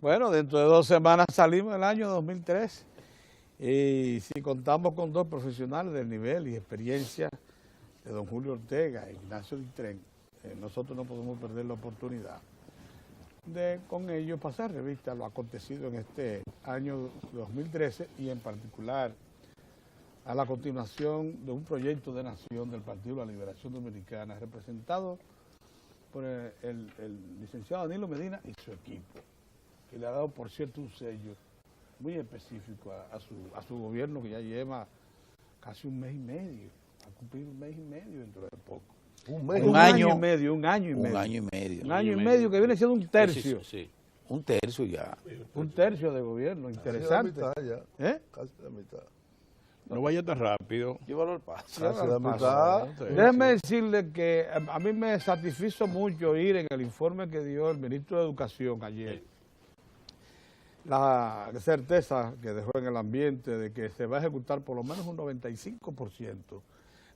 Bueno, dentro de 2 semanas salimos del año 2013 y si contamos con 2 profesionales del nivel y experiencia de don Julio Ortega e Ignacio Ditren, nosotros no podemos perder la oportunidad de con ellos pasar revista a lo acontecido en este año 2013 y en particular a la continuación de un proyecto de nación del Partido de la Liberación Dominicana representado por el licenciado Danilo Medina y su equipo, que le ha dado, por cierto, un sello muy específico a su gobierno, que ya lleva casi 1 mes y medio, va a cumplir 1 mes y medio dentro de poco. Un año y medio. Un año y medio que viene siendo un tercio. Sí. Un tercio ya. Un tercio de gobierno, interesante. Casi la mitad ya. Casi la mitad. No vaya tan rápido. Llévalo al paso. Casi la mitad. Déjeme decirle que a mí me satisfizo mucho oír en el informe que dio el ministro de Educación ayer la certeza que dejó en el ambiente de que se va a ejecutar por lo menos un 95%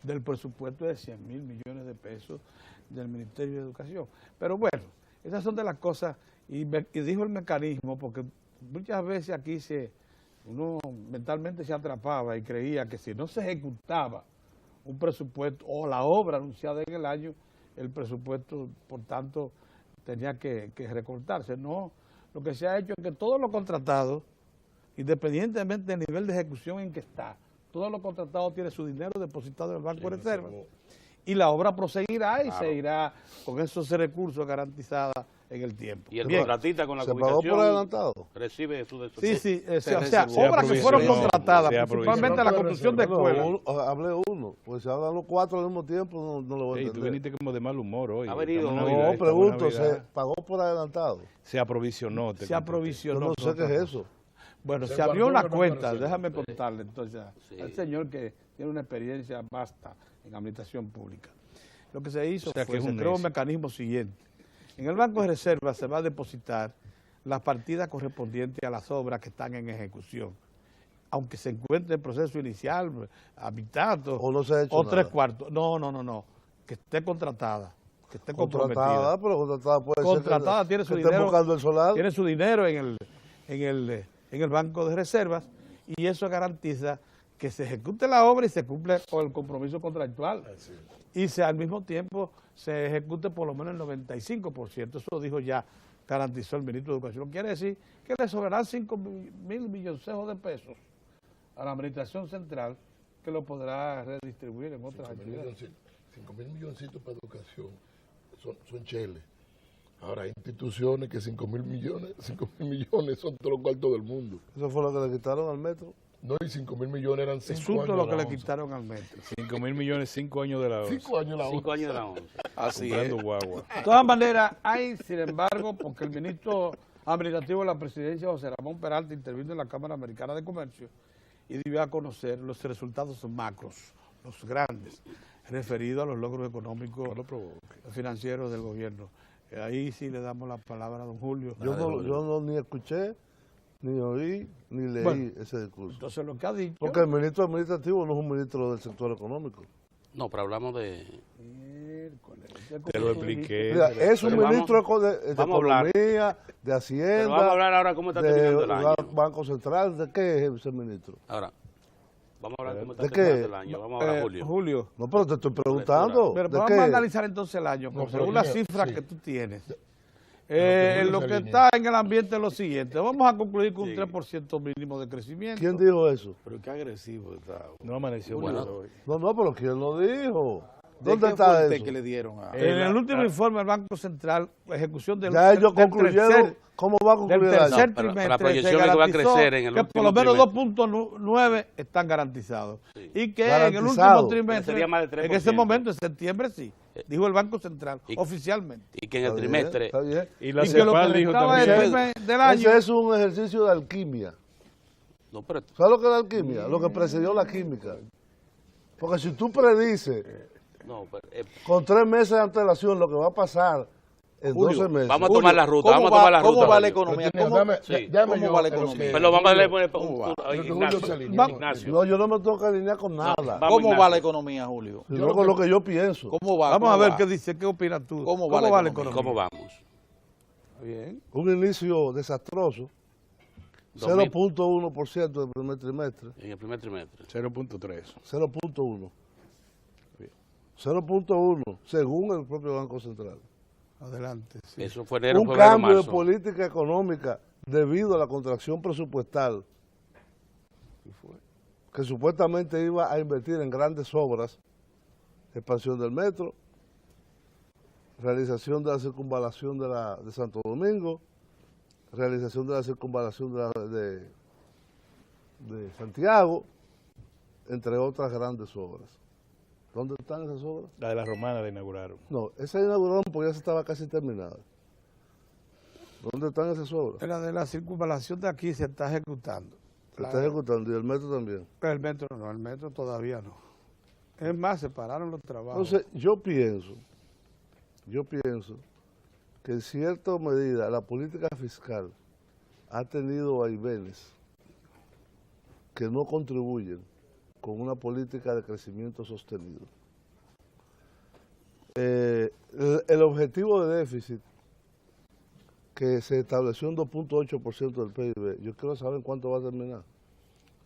del presupuesto de 100.000 millones de pesos del Ministerio de Educación. Pero bueno, esas son de las cosas, y dijo el mecanismo, porque muchas veces aquí uno mentalmente se atrapaba y creía que si no se ejecutaba un presupuesto o la obra anunciada en el año, el presupuesto, por tanto, tenía que recortarse. No, lo que se ha hecho es que todos los contratados, independientemente del nivel de ejecución en que está, todos los contratados tienen su dinero depositado en el Banco de Reserva y la obra proseguirá y se irá con esos recursos garantizados en el tiempo. Y el contratista con la ¿Se pagó por adelantado? Recibe su Sí, o sea, obras que fueron contratadas, principalmente la construcción de escuelas. Hablé uno, pues si hablan los 4 al mismo tiempo, no lo voy a entender. Tú viniste como de mal humor hoy. Ha venido. No, pregunto, ¿se pagó por adelantado? Se aprovisionó. Se aprovisionó. Yo no sé qué es eso. Bueno, se abrió una cuenta, déjame contarle entonces al señor que tiene una experiencia vasta en administración pública. Lo que se hizo fue que se creó un mecanismo siguiente. En el Banco de Reserva se va a depositar las partidas correspondientes a las obras que están en ejecución, aunque se encuentre en proceso inicial, a mitad o no se ha hecho o 3/4. nada. No, que esté contratada, que esté comprometida. Pero contratada puede contratada ser tiene su que dinero, buscando el solar. Tiene su dinero en el Banco de Reservas y eso garantiza que se ejecute la obra y se cumple con el compromiso contractual. Y al mismo tiempo se ejecute por lo menos el 95%. Eso dijo ya, garantizó el ministro de Educación. Quiere decir que le sobrarán 5.000 milloncejos de pesos a la administración central, que lo podrá redistribuir en otras actividades. 5.000 milloncitos para educación son cheles. Ahora, hay instituciones que 5.000 millones son todos los cuartos del mundo. ¿Eso fue lo que le quitaron al metro? No, y 5.000 millones eran 5 años Insulto lo que de la le 11. quitaron al metro. 5.000 millones, 5 años de la 11. 5 años de la 11. 5 años de la 11. Así es. Guagua. De todas maneras, hay, sin embargo, porque el ministro administrativo de la presidencia, José Ramón Peralta, intervino en la Cámara Americana de Comercio y dio a conocer los resultados macros, los grandes, referidos a los logros económicos financieros del gobierno. Ahí sí le damos la palabra a don Julio. Yo no ni escuché, ni oí, ni leí ese discurso. Entonces lo que ha dicho... Porque el ministro administrativo no es un ministro del sector económico. No, pero hablamos de... Te lo expliqué. Mira, es un ministro de Economía, de Hacienda, pero vamos a hablar ahora cómo está terminando el año. Banco Central. ¿De qué es ese ministro? Ahora, vamos a hablar cómo está ¿de terminando qué? el año. Vamos a hablar, Julio. No, pero te estoy preguntando. Pero ¿de vamos qué? a analizar entonces el año, según las cifras que tú tienes. Lo que línea. está en el ambiente es lo siguiente. Vamos a concluir con un 3% mínimo de crecimiento. ¿Quién dijo eso? Pero qué agresivo está. No amaneció bueno hoy. No, pero ¿quién lo dijo? ¿De ¿Dónde qué está fuente eso? que le dieron a... En el último informe del Banco Central, la ejecución del Ya ellos concluyeron cómo va a concluir el año. tercer pero trimestre la proyección se es que va a garantizó crecer en el que por lo último menos trimestre. 2.9 están garantizados. Sí. Y que en el Garantizado. último trimestre, Sería más de 3%. en ese momento, en septiembre sí, dijo el Banco Central, oficialmente. Y que en el trimestre... Está bien. Y la Y que lo CEPAL que dijo estaba también. del año... Ese es un ejercicio de alquimia. No, pero... ¿Sabes lo que es la alquimia? Lo que precedió la química. Porque si tú predices No, pero con 3 meses de antelación lo que va a pasar en 12 meses. vamos a tomar la ruta, ¿cómo vamos a tomar la ruta. ¿Cómo va la Julio. economía? Pero ¿Cómo, dame- Sí. dame ¿Cómo yo va la en lo economía? que- Pero vamos a darle Julio se Ignacio. alineó. Ignacio. No, yo no me tengo que alinear con nada. Vamos, ¿Cómo va Ignacio. la economía, Julio? Sino con lo que yo pienso. ¿Cómo va? Vamos a ¿Cómo ver va? qué dice, qué opinas tú. ¿Cómo va la la economía? ¿Cómo vamos? Bien. Un inicio desastroso. 0.1% del primer trimestre. En el primer trimestre. 0.3. 0.1. 0.1, según el propio Banco Central. Adelante. Sí. Eso fue enero, Un febrero, cambio de marzo. política económica debido a la contracción presupuestal que supuestamente iba a invertir en grandes obras, expansión del metro, realización de la circunvalación de Santo Domingo, realización de la circunvalación de Santiago, entre otras grandes obras. ¿Dónde están esas obras? La de la Romana la inauguraron. No, esa inauguraron porque ya se estaba casi terminada. ¿Dónde están esas obras? La de la circunvalación de aquí se está ejecutando. Se está ejecutando y el metro también. El metro no, el metro todavía no. Es más, se pararon los trabajos. Entonces, yo pienso que en cierta medida la política fiscal ha tenido vaivenes que no contribuyen con una política de crecimiento sostenido. El objetivo de déficit que se estableció en 2.8% del PIB, yo quiero saber en cuánto va a terminar.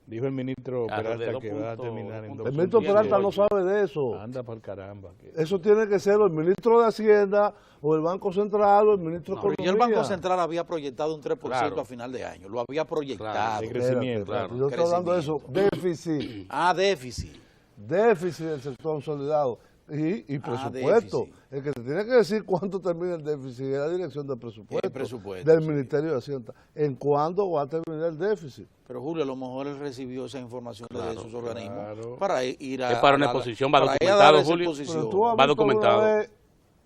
Dijo el ministro Alrededor Peralta que de va a terminar en 2.8. El ministro Peralta no sabe de eso. Anda por caramba. Eso tiene que ser el ministro de Hacienda o el Banco Central o el ministro de Economía. Y el Banco Central había proyectado un 3% Claro. a final de año. Lo había proyectado. Claro, de crecimiento. Espérate, yo estoy hablando de eso. Déficit. Déficit. Déficit del sector consolidado y presupuesto. déficit. El que te tiene que decir cuánto termina el déficit es la dirección del presupuesto, El presupuesto, del sí. Ministerio de Hacienda. ¿En cuándo va a terminar el déficit? Pero Julio, a lo mejor él recibió esa información de esos organismos claro. para ir a... Es para una exposición, va para ir a documentado, dar esa Julio. exposición. Pero tú has Va visto documentado. alguna vez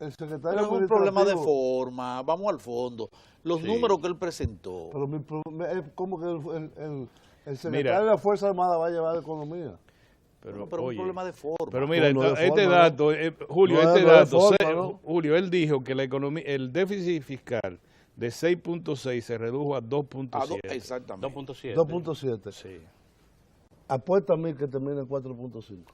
el secretario Pero es un problema de administrativo. forma, vamos al fondo. Los Sí. números que él presentó. Pero es como que el secretario de la Fuerza Armada va a llevar la economía. Pero es un oye, problema de forma. pero mira, No, no de este forma, dato, Julio, No, este no de dato, forma, ¿no? Julio, él dijo que la economía, el déficit fiscal de 6.6 se redujo a 2.7. Exactamente. 2.7. 2.7. Sí. Apuesta a mí que termine en 4.5.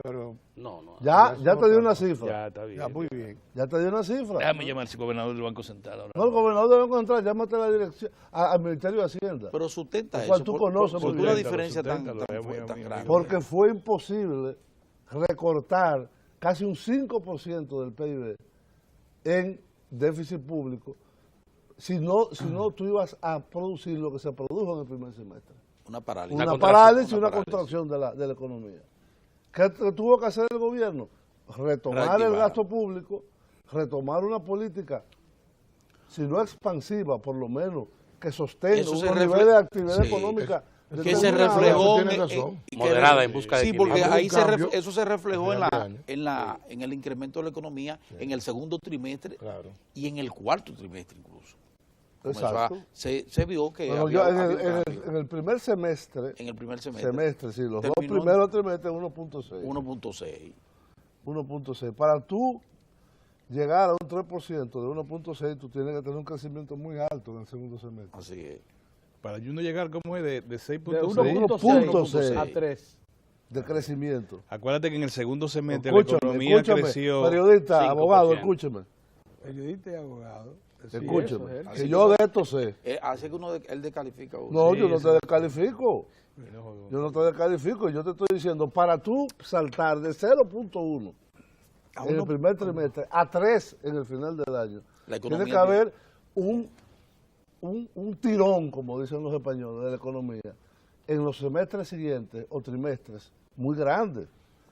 Pero No, no. Ya te dio una Ya cifra. está bien. ya muy bien. Ya te dio una cifra. Déjame llamar al gobernador del Banco Central ahora. No, el gobernador debe encontrar, llámate a la dirección, al Ministerio de Hacienda. Pero sustenta Lo eso. cual tú conoces ¿Por muy qué una bien. diferencia tan Susténtalo, muy grande? Porque fue imposible recortar casi un 5% del PIB en déficit público si no tú ibas a producir lo que se produjo en el primer semestre. Una parálisis. Una contracción, parálisis y una una parálisis. contracción de la economía. ¿Qué tuvo que hacer el gobierno? Retomar el Reactivar. gasto público, retomar una política, si no expansiva, por lo menos, que sostenga Eso se un refle- nivel de actividad Sí. económica. Que se determinado. reflejó Tiene razón. y que- Moderada, en busca de sí, porque equilibrio. ahí Habrá un cambio eso se reflejó a final de año. en el incremento de la economía en el segundo trimestre Claro. y en el cuarto trimestre incluso. Como eso, Exacto. se vio que Bueno, había, yo había un cambio en el primer semestre, en el primer semestre, sí, los terminó dos primeros trimestres 1.6. 1.6. 1.6. Para tú llegar a un 3% de 1.6, tú tienes que tener un crecimiento muy alto en el segundo semestre. Así es. Para uno llegar, ¿cómo es? De De 6.6. 1.6 a 3. de crecimiento. Acuérdate que en el segundo semestre Escúchame, la economía escúchame, creció. periodista, 5%. abogado, escúcheme, Periodista y abogado. Sí, escúcheme, eso es que él. yo de esto sé. Así que él descalifica a uno. No, Sí, yo no eso. te descalifico. Yo no te descalifico, yo te estoy diciendo, para tú saltar de 0.1 A en el uno- primer trimestre a 3 en el final del año, La tiene economía que haber un tirón, como dicen los españoles, de la economía, en los semestres siguientes o trimestres muy grandes.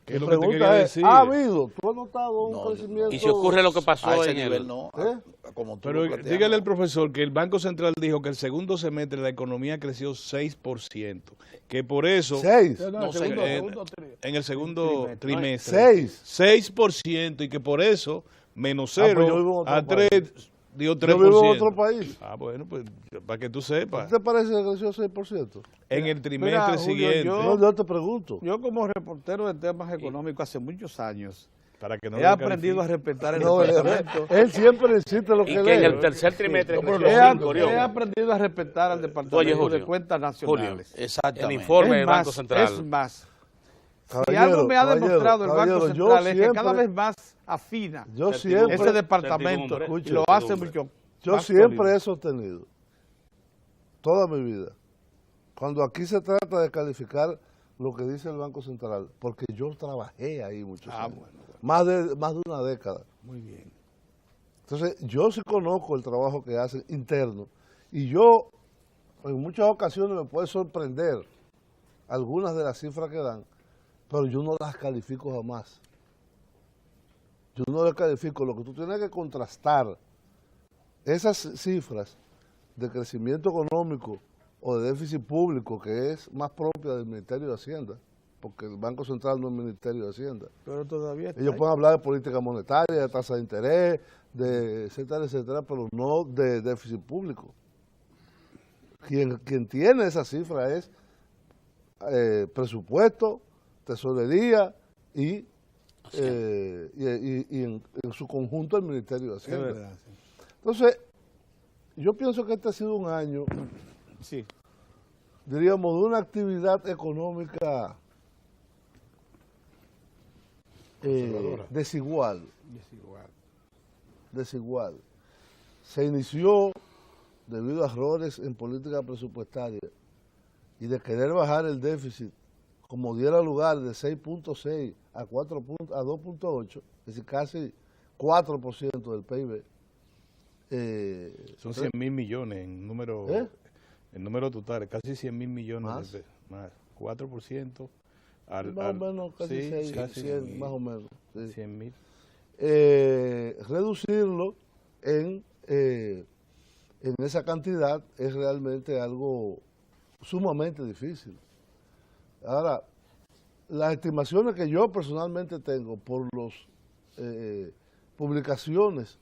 ¿Qué es Mi lo que te pregunta quería es, decir? ¿ha habido? ¿Tú has notado un No, crecimiento? Y si ocurre lo que pasó a ese en nivel el... no. ¿Eh? Como tú Pero lo planteas, dígale no. al profesor que el Banco Central dijo que el segundo semestre la economía creció 6%, que por eso 6. No, en el segundo trimestre 6. 6% y que por eso menos Ah, pues 0 yo vivo en otro a país. 3 dio 3%. Yo vivo en otro país. Ah, bueno, pues para que tú ¿A sepas. ti te parece que creció 6%? En el trimestre Mira, Julio, siguiente, Yo te pregunto. Yo como reportero de temas económicos hace muchos años para que no he lo aprendido a califique. respetar el No, departamento. él siempre insiste en lo Y que que en lee. el tercer trimestre He, creció 5, he aprendido a respetar al departamento Julio, de cuentas nacionales. Exactamente. El informe del Es Banco más, Central. Es más, si Caballero, algo me ha caballero, demostrado el Banco caballero, yo Central es que siempre- cada vez más afina Yo siempre, ese departamento certidumbre, y lo hace certidumbre. mucho Yo más siempre sólido. he sostenido, toda mi vida, cuando aquí se trata de calificar lo que dice el Banco Central, porque yo trabajé ahí muchos años, más de una década. Muy bien. Entonces, yo sí conozco el trabajo que hacen interno y yo en muchas ocasiones me puede sorprender algunas de las cifras que dan, pero yo no las califico jamás. Yo no las califico. Lo que tú tienes que contrastar esas cifras de crecimiento económico o de déficit público, que es más propia del Ministerio de Hacienda, porque el Banco Central no es Ministerio de Hacienda. Pero todavía está Ellos ahí. pueden hablar de política monetaria, de tasa de interés, de etcétera, etcétera, pero no de déficit público. Quien tiene esa cifra es presupuesto, tesorería y en su conjunto el Ministerio de Es Hacienda. verdad, sí. Entonces, yo pienso que este ha sido un año, Sí. diríamos, de una actividad económica desigual. Desigual. Se inició debido a errores en política presupuestaria y de querer bajar el déficit como diera lugar de 6.6 a 2.8, es decir, casi 4% del PIB. Son 100.000 millones en número, en número total, casi 100.000 millones ¿Más? de pesos. Más 4% al, Más o menos, casi sí, 6, casi 100, más o menos. Sí. 100.000. Reducirlo en esa cantidad es realmente algo sumamente difícil. Ahora, las estimaciones que yo personalmente tengo por las publicaciones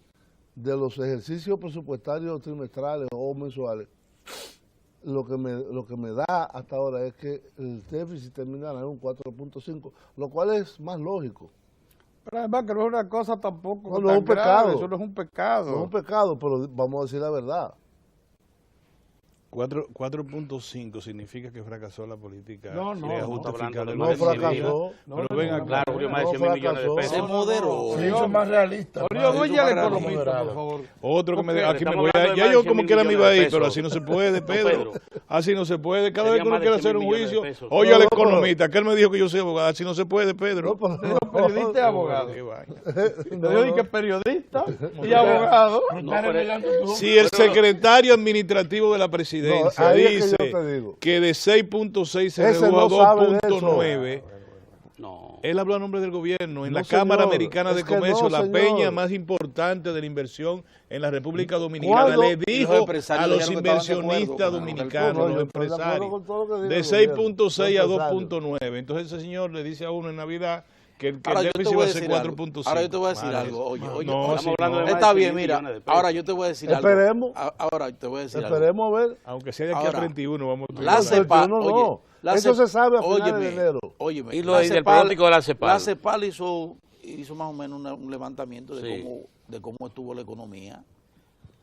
de los ejercicios presupuestarios trimestrales o mensuales, lo que me da hasta ahora es que el déficit terminará en un 4.5, lo cual es más lógico. Pero además que no es una cosa tampoco No, no tan es un grave, pecado. eso no es un pecado. No es un pecado, pero vamos a decir la verdad. 4.5 significa que fracasó la política No, no, de no, ajuste está hablando fiscal de del No más de 100 fracasó. Pero ven acá, Claro, Julio, más de No 100 millones de fracasó. pesos. Se moderó. Se hizo más realista. Orión, oye al economista, moderado. por favor. Otro que me Porque aquí me estamos voy a, hablando de ya más yo de como 100.000 quiera me iba a ir, millones de pero pesos. así no se puede, Pedro. Así no se puede. Cada vez Sería que uno más de quiere 100.000 hacer un millones de juicio, pesos. oye No, al no, pero- economista, que él me dijo que yo soy abogado, así no se puede, Pedro. No, pero- Dijo periodista y abogado. Qué vaina. Yo dije que periodista y abogado. No, pero- Si el secretario administrativo de la presidencia No, ahí es que dice yo te digo. que de 6.6 se Ese redujo no a sabe de 2.9, No. él habló a nombre del gobierno. En No, la Cámara señor, Americana de es que no, Comercio, la señor. peña más importante de la inversión en la República Dominicana, ¿Cuándo? le Los dijo empresarios a los dijeron que estaban de acuerdo inversionistas con el dominicanos, No, los yo estoy de acuerdo empresarios, con todo lo que diga de el gobierno, 6.6 a los empresarios. 2.9. Entonces ese señor le dice a uno en Navidad que el Ahora yo te déficit voy va a a ser decir algo. 4.5. Ahora yo te voy a decir Madre. algo. Oye, oye, No, oye. sí, hablando de no. más Está de 100.000 bien, mira. millones de pesos. Ahora yo te voy a decir algo. Esperemos. Ahora yo te voy a decir algo. Esperemos a ver. Aunque sea de aquí Ahora, a 31, vamos a La estudiar. CEPAL, no, oye, no. la Eso CEPAL, se sabe a finales óyeme, de enero. óyeme, Y la del CEPAL- pronóstico de la CEPAL. La CEPAL hizo más o menos un levantamiento Sí. de cómo estuvo la economía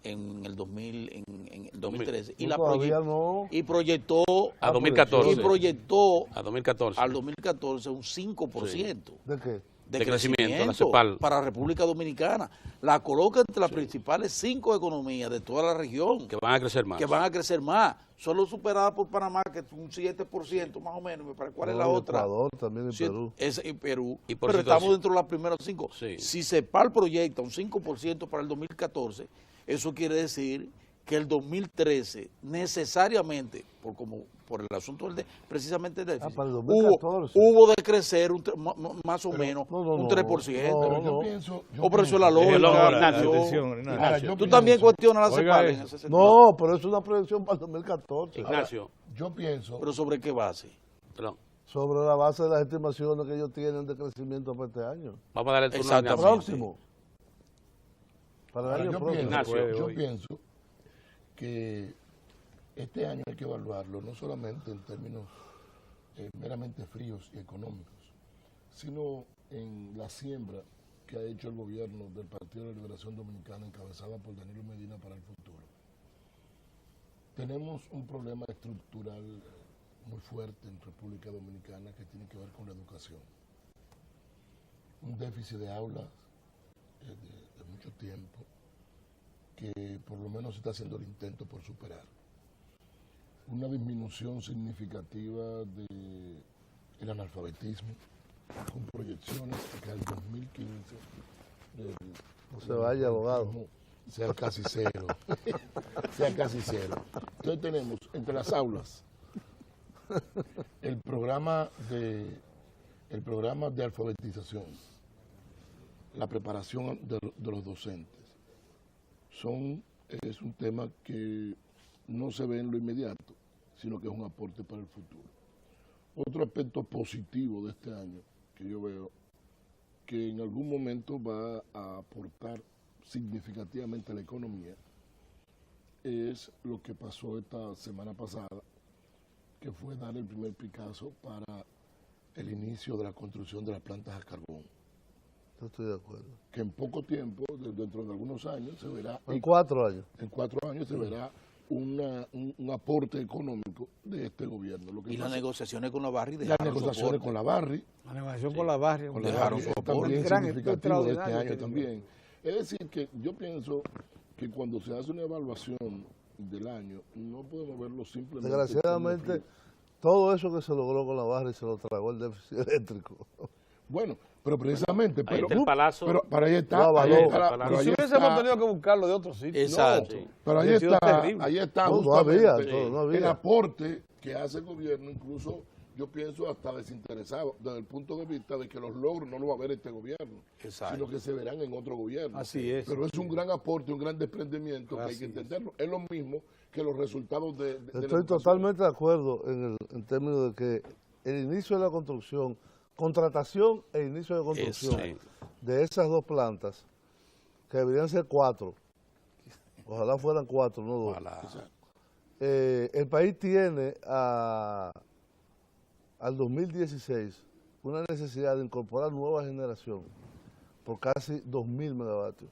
en el 2013 y No, la todavía no. y proyectó A 2014. y proyectó A 2014. al 2014 un 5% ¿De qué? de crecimiento, la CEPAL. para República Dominicana. La coloca entre las principales 5 economías de toda la región Que van a crecer más. que van a crecer más, solo superada por Panamá, que es un 7% más o menos. Me parece. ¿Cuál es la No, en otra? Ecuador, también en Sí, Perú. es en Perú, Y por pero situación. estamos dentro de las primeras 5. Sí. Si CEPAL proyecta un 5% para el 2014, eso quiere decir que el 2013 necesariamente, por el asunto precisamente el déficit, para el 2014. hubo de crecer más o menos no, no, un no. 3%. No, Pero yo no. pienso... O por eso la Ignacio. lógica. Ignacio. Atención, Ignacio. Ahora, yo Tú también pienso- cuestionas la Oiga CEPAL en eso. ese sentido. No, pero es una proyección para el 2014. Ignacio, Yo pienso... ¿Pero sobre qué base? perdón. Sobre la base de las estimaciones que ellos tienen de crecimiento para este año. Vamos a darle el turno a Exactamente. Ignacio. Próximo. Para el Ahora, año yo próximo. Ignacio. yo hoy. pienso que este año hay que evaluarlo no solamente en términos meramente fríos y económicos, sino en la siembra que ha hecho el gobierno del Partido de la Liberación Dominicana encabezada por Danilo Medina para el futuro. Tenemos un problema estructural muy fuerte en República Dominicana que tiene que ver con la educación. Un déficit de aulas de mucho tiempo, que por lo menos se está haciendo el intento por superar. Una disminución significativa del analfabetismo, con proyecciones de que al 2015 No se vaya, abogado. sea casi cero. Sea casi cero. Entonces tenemos entre las aulas el programa de alfabetización, la preparación de los docentes. Es un tema que no se ve en lo inmediato, sino que es un aporte para el futuro. Otro aspecto positivo de este año que yo veo, que en algún momento va a aportar significativamente a la economía, es lo que pasó esta semana pasada, que fue dar el primer Picasso para el inicio de la construcción de las plantas a carbón. No estoy de acuerdo. Que en poco tiempo, dentro de algunos años, se verá... En 4 años. En 4 años se verá un aporte económico de este gobierno. Lo que Y las pasa- negociaciones con la Barri las dejaron negociaciones soporte. con la Barri, La negociación con la barria. con la Dejaron Barri, su es aporte. también Un gran significativo de este extraordinario año que también. Es decir, que yo pienso que cuando se hace una evaluación del año, no podemos verlo simplemente... Desgraciadamente, como frío. todo eso que se logró con la barra se lo tragó el déficit eléctrico. Bueno, pero precisamente... Ahí pero, está el Palazzo. pero ahí está... No, ahí valor. está, Pero pero Y si ahí hubiésemos está- tenido que buscarlo de otro sitio. Exacto. Sí. Pero ahí Hubiera sido está, terrible. ahí está No, no justamente había, no había. el aporte que hace el gobierno, incluso yo pienso hasta desinteresado, desde el punto de vista de que los logros no los va a ver este gobierno, Exacto. sino que se verán en otro gobierno. Así es. Pero es un gran aporte, un gran desprendimiento que hay que entenderlo. Es lo mismo que los resultados de la Estoy educación. totalmente de acuerdo en términos de que el inicio de la construcción, contratación e inicio de construcción Exacto. de esas 2 plantas, que deberían ser 4, ojalá fueran 4, no 2. Ojalá. El país tiene al 2016 una necesidad de incorporar nueva generación por casi 2.000 megavatios.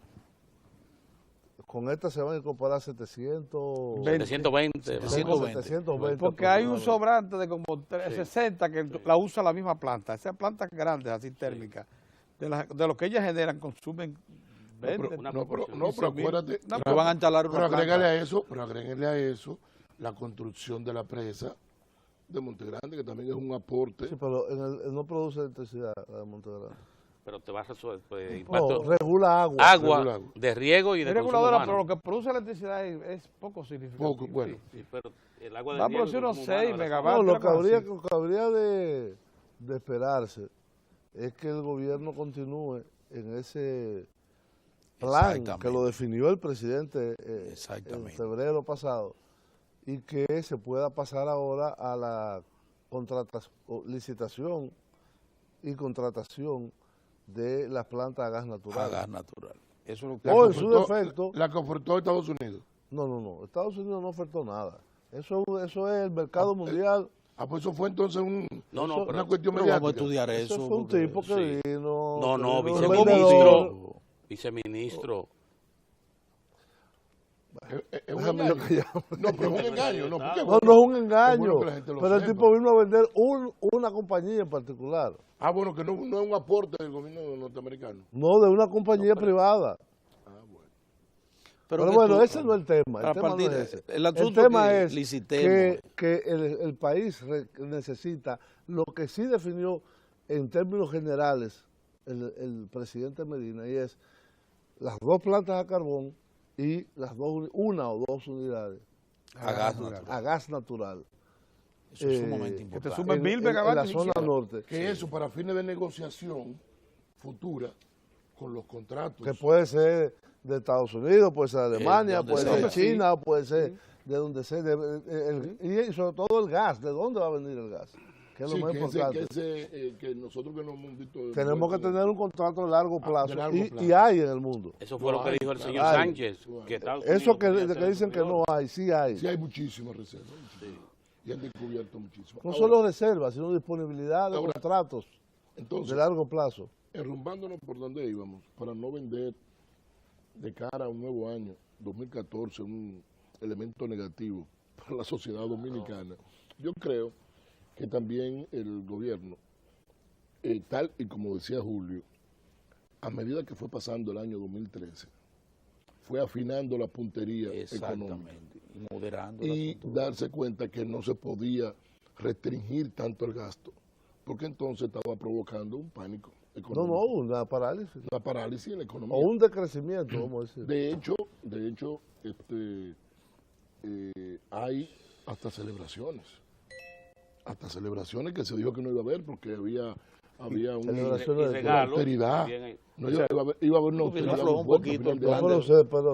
Con esta se van a incorporar 720. 720. Porque hay un sobrante de como 60 que la usa la misma planta. Esas plantas grandes, así térmicas, de lo que ellas generan, consumen 20. Pero acuérdate, No, pero van a instalar una pero planta. agréguenle a eso la construcción de la presa de Montegrande, que también es un aporte. Sí, pero no produce electricidad la de Montegrande. Pero te vas a resolver No, impacto. regula agua. Agua, regula agua. de riego y de Es consumo reguladora, humano. pero lo que produce electricidad es poco significativo. Poco, bueno. sí. Sí, pero el agua de Va a riego y producir unos consumo humano 6 de la- megavatios. No, lo que algo así. habría de esperarse es que el gobierno continúe en ese plan Exactamente. que lo definió el presidente en Exactamente. febrero pasado y que se pueda pasar ahora a la licitación y contratación de las plantas a gas A natural. gas natural. Eso es lo que... O en su defecto, La que ofertó Estados Unidos. no, Estados Unidos no ofertó nada. Eso es el mercado mundial. Pues eso fue entonces No, no, una pero- cuestión Pero vamos a mediática. estudiar Eso eso. fue un porque- tipo que sí. vino. No, que vino viceministro. un vendedor. Viceministro. Es un Déjame yo engaño. callar. No, pero es un engaño. No, porque, No, no es un es engaño, bueno que la gente lo pero el sepa. tipo vino a vender una compañía en particular, Bueno, que no es un aporte del gobierno norteamericano. no de una compañía privada. Pero que bueno, tú- ese no es el tema, a el tema no partir es de- ese. el El asunto tema que es licitemos. que el país necesita lo que sí definió en términos generales el presidente Medina, y es las 2 plantas a carbón y una o dos unidades A gas natural. a gas natural. Eso es sumamente Que te importante. sumen 1000 en la megavatios. zona norte, Que eso para fines de negociación futura con los contratos. que puede ser de Estados Unidos, puede ser de Alemania, donde puede sea. ser de China, puede ser de donde sea, y sobre todo el gas, ¿de dónde va a venir el gas? Que es lo Sí, más que importante. que nosotros que no hemos visto... Tenemos que tener un contrato de largo plazo, de largo plazo. y hay en el mundo. Eso fue lo que dijo el señor Ay. Sánchez. Que Estados Eso Unidos podía ser que dicen que no consumidor. hay, sí hay. Sí hay muchísimas reservas. Y han descubierto muchísimo. No Ahora, solo reservas, sino disponibilidad de Ahora, contratos entonces, de largo plazo. enrumbándonos por donde íbamos, para no vender de cara a un nuevo año, 2014, un elemento negativo para la sociedad dominicana, yo creo que también el gobierno, tal y como decía Julio, a medida que fue pasando el año 2013, fue afinando la puntería económica Exactamente. Y moderando el y asunto. darse cuenta que no se podía restringir tanto el gasto, porque entonces estaba provocando un pánico No, económico. no, una parálisis. Una parálisis en la economía. O un decrecimiento, vamos a decir. De hecho, hay hasta celebraciones que se dijo que no iba a haber porque había una Celebraciones de regalos, austeridad. también hay. No, iba a haber una Gobierno austeridad aflojó muy un fuerte a poquito final de el año. Pero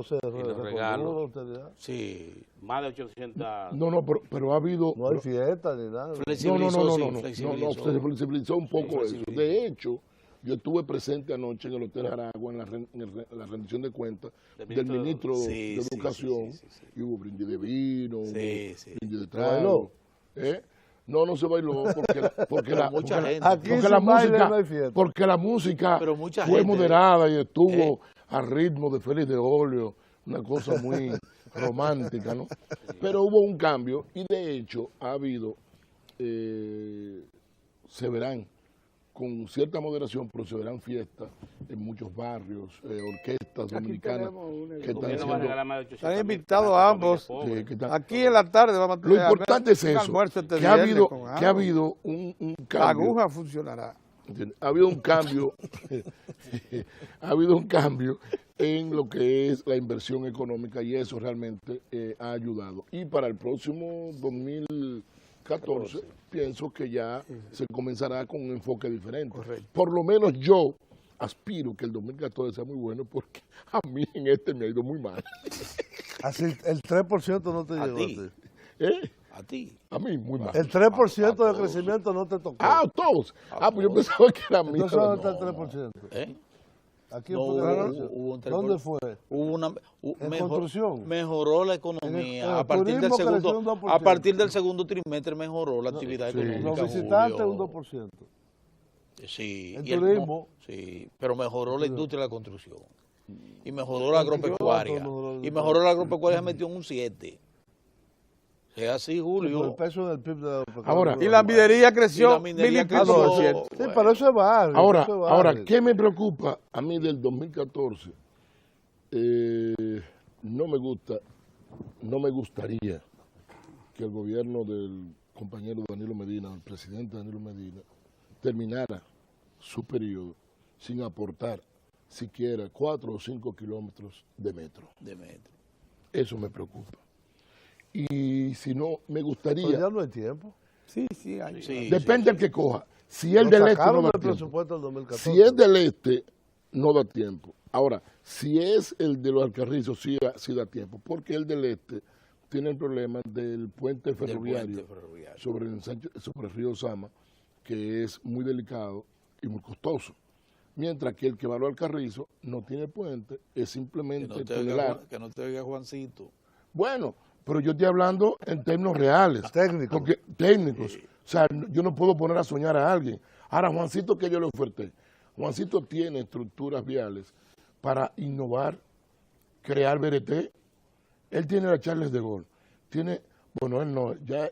se los regalos. la austeridad. Sí. Más de 800. No, pero ha habido... No hay fiesta ni nada. Flexibilizó, sí, No, flexibilizó. se flexibilizó un poco eso. flexibilizó. De hecho, yo estuve presente anoche en el Hotel Aragua en la rendición de cuentas del ministro Sí, de sí, Educación, sí, sí, sí. y hubo brindis de vino, Sí, hubo sí. brindis de ¿Se bailó? trago. No se bailó Pero mucha gente. Aquí porque sin la baile música, no hay fiesta. porque la música Pero mucha fue gente. moderada y estuvo al ritmo de Félix de Olio, una cosa muy romántica, ¿no? Pero hubo un cambio y de hecho ha habido, se verán con cierta moderación, pero se verán fiestas en muchos barrios, orquestas dominicanas que El están gobierno va a regalar haciendo... más de 800. Están invitados a ambos. Sí, que están- Aquí en la tarde vamos a Lo tener importante es un eso, almuerzo este que ha viernes habido, con que ha ambos. habido un La cambio. aguja funcionará. ¿Entiendes? Ha habido un cambio, ha habido un cambio en lo que es la inversión económica y eso realmente ha ayudado. Y para el próximo 2014 pienso que ya se comenzará con un enfoque diferente. Por lo menos yo aspiro que el 2014 sea muy bueno porque a mí en me ha ido muy mal. Así, el 3% no te A llegó. ti. A ti. ¿Eh? A ti. A mí muy mal. El 3% de crecimiento no te tocó. Ah, todos. Pues yo pensaba que era mío. Entonces, ¿dónde está No. el 3%? ¿Eh? Aquí No, fue que hubo un 3%. ¿Dónde fue? Hubo una En construcción. mejoró la En economía el a partir del turismo creció segundo un 2%. a partir del segundo trimestre mejoró la actividad sí. económica. Los visitantes Julio. un 2%. Sí, El y turismo. sí, pero mejoró la industria de la construcción. Y mejoró ¿Cuánto la agropecuaria. mejoró la Y mejoró la agropecuaria, se metió en un 7. Es así, Por el Julio. peso del PIB de la Ahora, Y la minería creció Y la minería 1.000%. Sí, pero eso es barrio. Ahora, eso es barrio. ahora, ¿qué me preocupa a mí del 2014? No me gustaría que el gobierno del compañero Danilo Medina, el presidente Danilo Medina, terminara su periodo sin aportar siquiera 4 o 5 kilómetros de metro. De metro. Eso me preocupa. Y si no, me Pero gustaría, ya no hay tiempo. Sí, sí, hay. Sí, depende del que coja. Si el Lo del este sacaron no da del tiempo. presupuesto del 2014. Si es del este, no da tiempo. Ahora, si es el de los Alcarrizos, sí da tiempo, porque el del este tiene el problema del puente ferroviario, sobre el río Sama, que es muy delicado y muy costoso. Mientras que el que va a los Alcarrizos no tiene puente, es simplemente tonelar. Que no te oiga Juancito. Bueno, pero yo estoy hablando en términos reales. Técnicos. Porque, técnicos. O sea, yo no puedo poner a soñar a alguien. Ahora, Juancito, que yo le oferté. Juancito tiene estructuras viales para innovar, crear BRT. Él tiene la Charles de Gaulle. Tiene, bueno, él no, ya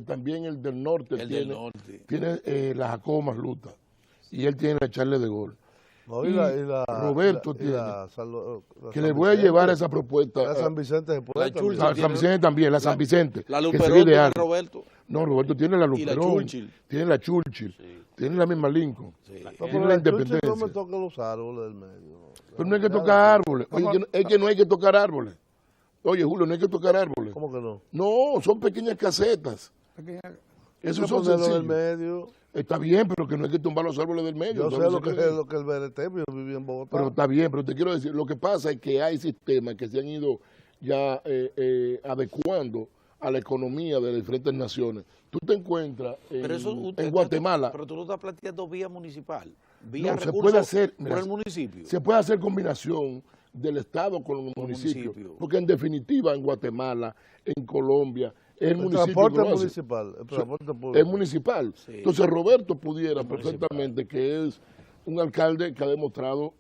también el del norte El tiene, del norte. tiene la Jacobo Masluta. Y él tiene la Charles de Gaulle. No, Y Roberto tiene, que le voy a llevar esa propuesta. La San Vicente se puede. La Churchill. La San Vicente también, la San Vicente. La que Luperón sería de ideal. Roberto. No, Roberto tiene la Y la Luperón, Churchill. tiene la Churchill, tiene la misma Lincoln, Sí. tiene la Independencia. No me toca los árboles del medio. Pero no hay que tocar árboles. Oye, es que no hay que tocar árboles. Oye, Julio, no hay que tocar árboles. ¿Cómo que no? No, son pequeñas casetas. Esos son Ponerlo del sencillos. medio. Está bien, pero que no hay que tumbar los árboles del medio. Yo sé ¿sabes lo que qué? es el BRT, yo viví en Bogotá. Pero está bien, pero te quiero decir, lo que pasa es que hay sistemas que se han ido ya adecuando a la economía de las diferentes naciones. Tú te encuentras Pero eso, en Guatemala. Pero tú lo estás planteando vía municipal. Vía No, se recursos puede hacer, por mira, el municipio. Se puede hacer combinación del Estado con los municipios, porque en definitiva en Guatemala, en Colombia, es el municipio transporte que lo hace. municipal. El transporte público. Es municipal. Sí. Entonces Roberto pudiera perfectamente, que es un alcalde que ha demostrado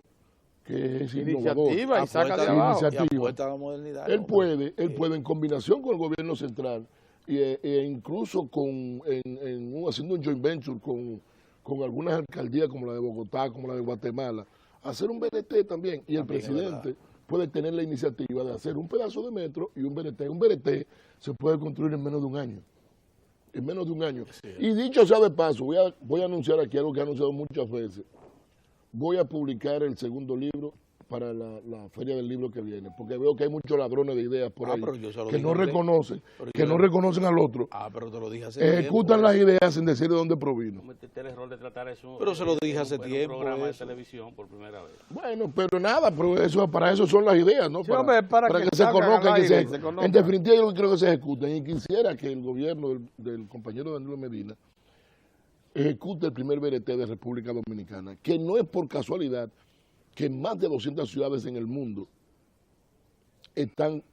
que es innovador. Iniciativa y saca de Apuesta- abajo. iniciativa. Y apuesta a la modernidad. Él ¿no? puede en combinación con el gobierno central e incluso haciendo un joint venture con algunas alcaldías como la de Bogotá, como la de Guatemala, hacer un BRT también. Y el También es presidente puede tener la iniciativa de hacer un pedazo de metro y un BRT. Un BRT se puede construir en menos de un año. En menos de un año. Y dicho sea de paso, voy a anunciar aquí algo que he anunciado muchas veces. Voy a publicar el segundo libro para la Feria del Libro que viene, porque veo que hay muchos ladrones de ideas por ahí pero yo se lo que dije no a usted. reconocen, Pero que yo no le- reconocen al otro, Pero te lo dije hace tiempo. ejecutan las ideas sin decir de dónde provino. Cometiste el error de tratar eso. Pero se lo dije hace en un tiempo, programa de eso. televisión por primera vez. Bueno, pero nada, pero eso, para eso son las ideas, ¿no? Sí, hombre, para que que se salgan conozcan, al que aire, se conozcan. en definitiva yo creo que se ejecuten. Y quisiera que el gobierno del compañero Danilo Medina ejecute el primer BRT de República Dominicana, que no es por casualidad que más de 200 ciudades en el mundo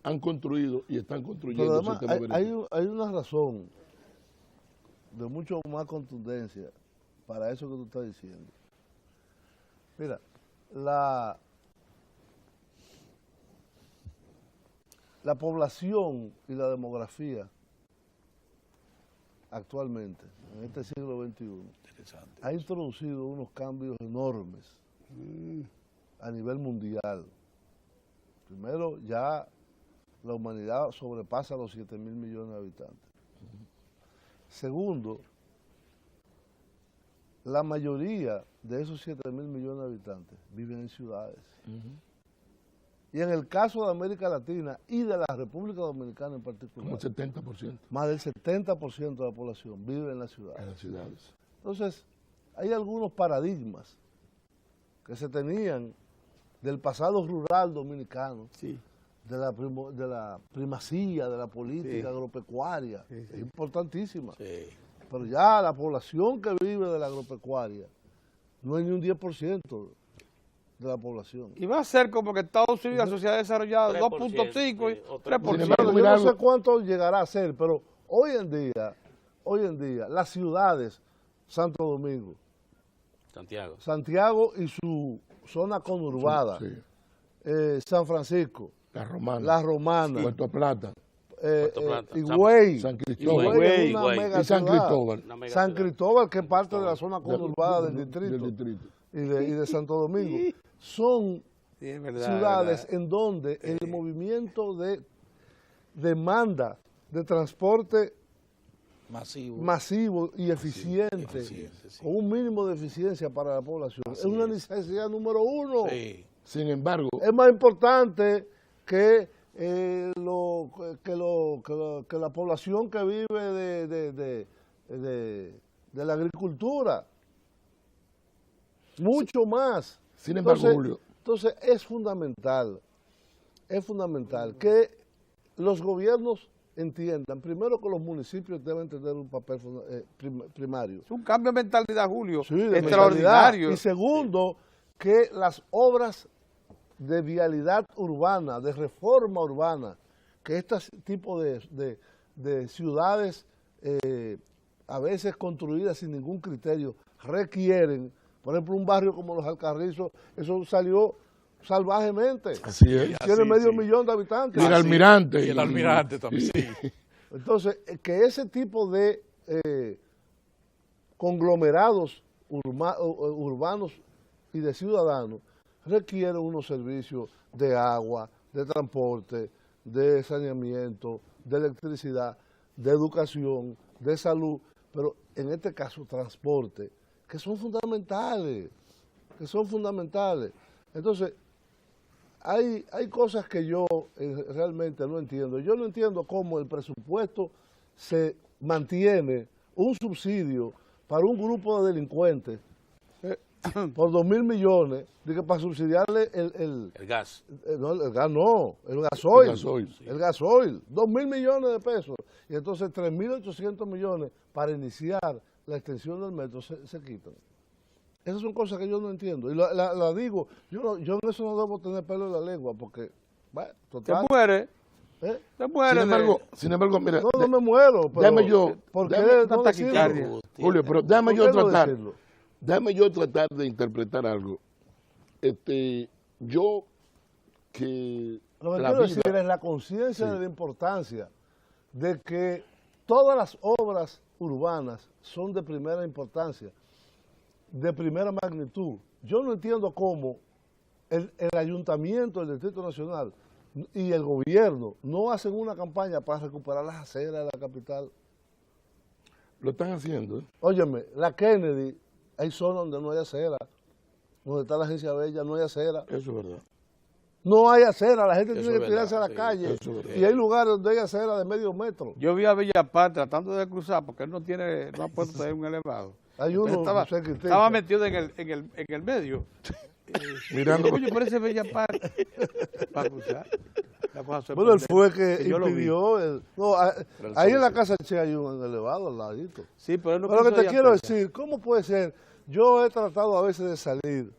han construido y están construyendo Pero además sistemas BRT. hay una razón de mucho más contundencia para eso que tú estás diciendo. Mira, la población y la demografía actualmente, en este siglo XXI, ha introducido unos cambios enormes a nivel mundial. Primero, ya la humanidad sobrepasa los 7.000 millones de habitantes. Segundo, la mayoría de esos 7.000 millones de habitantes viven en ciudades. Y en el caso de América Latina y de la República Dominicana en particular, Como el 70% más del 70% de la población vive en las ciudades. en las ciudades. Entonces, hay algunos paradigmas que se tenían del pasado rural dominicano, Sí. de la primacía de la política Sí. agropecuaria, Sí, sí. es importantísima. Sí. Pero ya la población que vive de la agropecuaria no es ni un 10% de la población. Y va a ser como que Estados Unidos, la sociedad desarrollada, 3%, 2.5 y sí, o 3%. Sin embargo, Yo mira no algo. sé cuánto llegará a ser, pero hoy en día, las ciudades, Santo Domingo, Santiago. Santiago y su zona conurbada, Sí. San Francisco, La Romana, La Romana, Puerto Plata, Puerto Plata, Higüey, San Higüey Cristóbal es una Higüey. mega y San ciudad. Cristóbal. Una mega San ciudad. Cristóbal, que es parte de la zona conurbada del Del distrito distrito. y de Santo Domingo, son Sí, es verdad, ciudades es verdad. en donde el movimiento de demanda de transporte masivo y eficiente, eficiente, sí. con un mínimo de eficiencia para la población, es una necesidad número uno. Sí. Sin embargo, Es más importante que, que la población que vive de la agricultura. Mucho más. sin embargo, Julio, Entonces es fundamental que los gobiernos entiendan, primero que los municipios deben tener un papel primario. Es un cambio de mentalidad, Julio, Sí, de extraordinario. mentalidad. Y segundo, que las obras de vialidad urbana, de reforma urbana, que este tipo de ciudades a veces construidas sin ningún criterio requieren, por ejemplo, un barrio como Los Alcarrizos, eso salió salvajemente. así es. Tiene medio millón de habitantes. Y el almirante. Y el almirante también, sí. Entonces, que ese tipo de conglomerados urbanos y de ciudadanos requieren unos servicios de agua, de transporte, de saneamiento, de electricidad, de educación, de salud, pero en este caso transporte, que son fundamentales, Entonces, hay cosas que yo realmente no entiendo. Yo no entiendo cómo el presupuesto se mantiene un subsidio para un grupo de delincuentes por 2.000 millones, para subsidiarle El gas. el gas no, el gasoil. El gasoil, sí. El gasoil, 2.000 millones de pesos. Y entonces 3.800 millones para iniciar la extensión del metro se quitan. Esas son cosas que yo no entiendo. Y la digo, yo en eso no debo tener pelo en la lengua, porque, bueno, Se total. muere, ¿eh? se muere. Sin embargo, mira, No me muero, pero déjame yo- ¿por qué déjame- no Tanta decirlo? taquicardia. Julio, pero déjame ¿Por yo qué no tratar. decirlo? Déjame yo tratar de interpretar algo. Yo que Lo que la quiero vida- decir es la conciencia Sí. de la importancia de que todas las obras urbanas son de primera importancia, de primera magnitud. Yo no entiendo cómo el ayuntamiento del Distrito Nacional y el gobierno no hacen una campaña para recuperar las aceras de la capital. Lo están haciendo, ¿eh? Óyeme, la Kennedy, hay zonas donde no hay acera, donde está la Agencia Bella, no hay acera. Eso es verdad. No hay acera, la gente Eso tiene es que tirarse a la verdad, sí, calle. eso es verdad. Y hay lugares donde hay acera de medio metro. Yo vi a Bellapar tratando de cruzar porque él no ha puesto ahí un elevado. Hay Entonces uno estaba, que se critica. estaba metido en el medio. Mirando. Oye, parece Bellapar para cruzar. La cosa Bueno, él fue sorprendente, que yo lo vi. impidió. Ahí en la casa Che hay un elevado al ladito. Sí, pero él no Pero lo que quiso te ir a quiero Peña. decir, ¿cómo puede ser? Yo he tratado a veces de salir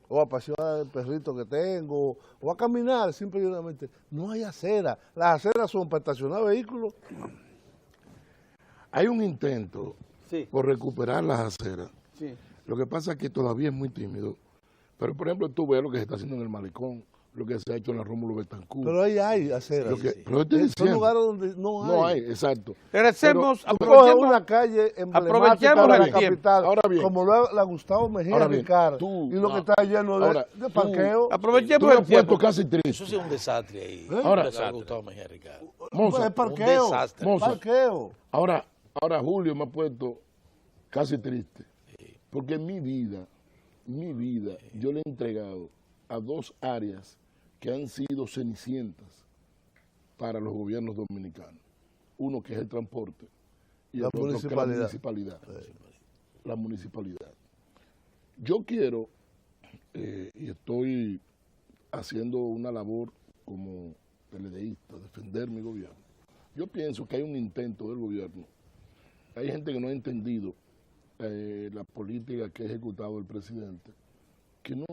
o a pasear el perrito que tengo o a caminar simple y llanamente. No hay acera. Las aceras son para estacionar vehículos. Hay un intento Sí. por recuperar las aceras. Sí. Lo que pasa es que todavía es muy tímido. Pero, por ejemplo, tú ves lo que se está haciendo en el Malecón, lo que se ha hecho en la Rómulo Betancourt. Pero ahí hay aceras. Lo que, pero estoy Son diciendo, lugares donde no hay. no hay, exacto. Regresemos, Tú coges aprovechemos. una calle emblemática aprovechemos de el la tiempo. capital, Ahora bien. como la Gustavo Mejía Ahora bien, Ricard, tú- y lo no. que está lleno de, Ahora, de tú- parqueo. Tú Aprovechemos me el has puesto tiempo. casi triste. Eso sí es un desastre ahí. Ahora- Desastre. Gustavo Mejía Ricardo. Moza, Es parqueo. Un desastre. Moza. Parqueo. ahora Julio me ha puesto casi triste. Porque en mi vida, yo le he entregado a dos áreas que han sido cenicientas para los gobiernos dominicanos. Uno que es el transporte y La el otro que es la municipalidad. La municipalidad. Yo quiero, y estoy haciendo una labor como PLDista, defender mi gobierno. Yo pienso que hay un intento del gobierno. Hay gente que no ha entendido la política que ha ejecutado el presidente, que no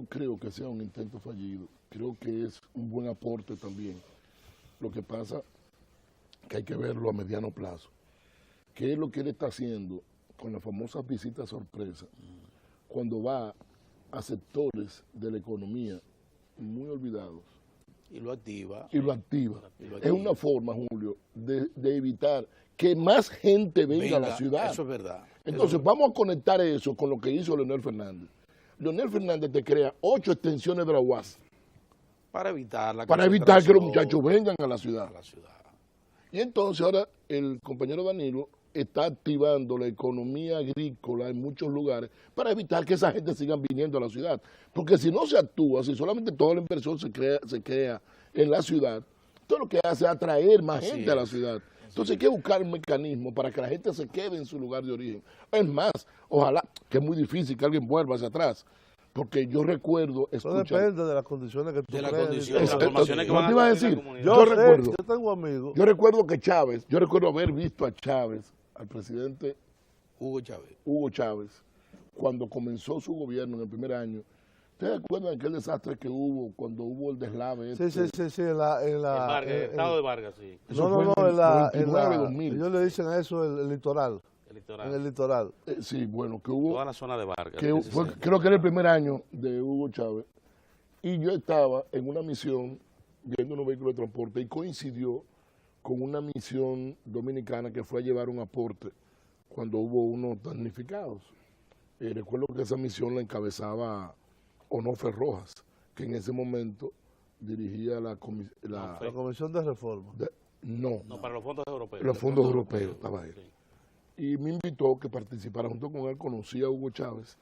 creo que sea un intento fallido, creo que es un buen aporte también. Lo que pasa que hay que verlo a mediano plazo. ¿Qué es lo que él está haciendo con las famosas visitas sorpresa? Cuando va a sectores de la economía muy olvidados Y lo activa. y lo activa. Y lo Es activa. una forma, Julio, de evitar que más gente venga a la ciudad. Eso es verdad. Entonces, vamos a conectar eso con lo que hizo Leonel Fernández. Leonel Fernández te crea 8 extensiones de la UAS Para evitar la para evitar que los concentración muchachos vengan a la ciudad. a la ciudad. Y entonces ahora el compañero Danilo está activando la economía agrícola en muchos lugares para evitar que esa gente sigan viniendo a la ciudad. Porque si no se actúa, si solamente toda la inversión se crea en la ciudad, todo lo que hace es atraer más Así gente a la es. ciudad. Entonces hay que buscar un mecanismo para que la gente se quede en su lugar de origen. Es más, ojalá, que es muy difícil que alguien vuelva hacia atrás, porque yo recuerdo Eso escuchar... depende de las condiciones que tú De la creas. condición, Las transformaciones que no van te iba a a hacer en decir. la comunidad. Yo Yo recuerdo. yo tengo amigos. Yo recuerdo que Chávez, yo recuerdo haber visto a Chávez, al presidente Hugo Chávez. Hugo Chávez, cuando comenzó su gobierno en el primer año. ¿Ustedes recuerdan aquel desastre que hubo cuando hubo el deslave? Sí, en la... El Vargas, el estado de Vargas, sí. Eso No, fue no, en no, el en la... 99, 2000. Ellos le dicen a eso el litoral. El En litoral. el litoral. Sí, bueno, que hubo, Toda la zona de Vargas. que fue, creo que era el primer año de Hugo Chávez, y yo estaba en una misión viendo unos vehículos de transporte y coincidió con una misión dominicana que fue a llevar un aporte cuando hubo unos damnificados. Recuerdo que esa misión la encabezaba Onofre Rojas, que en ese momento dirigía la La Comisión de Reforma. no, No, para los fondos europeos. los fondos europeos, estaba él. Y me invitó que participara junto con él, conocí a Hugo Chávez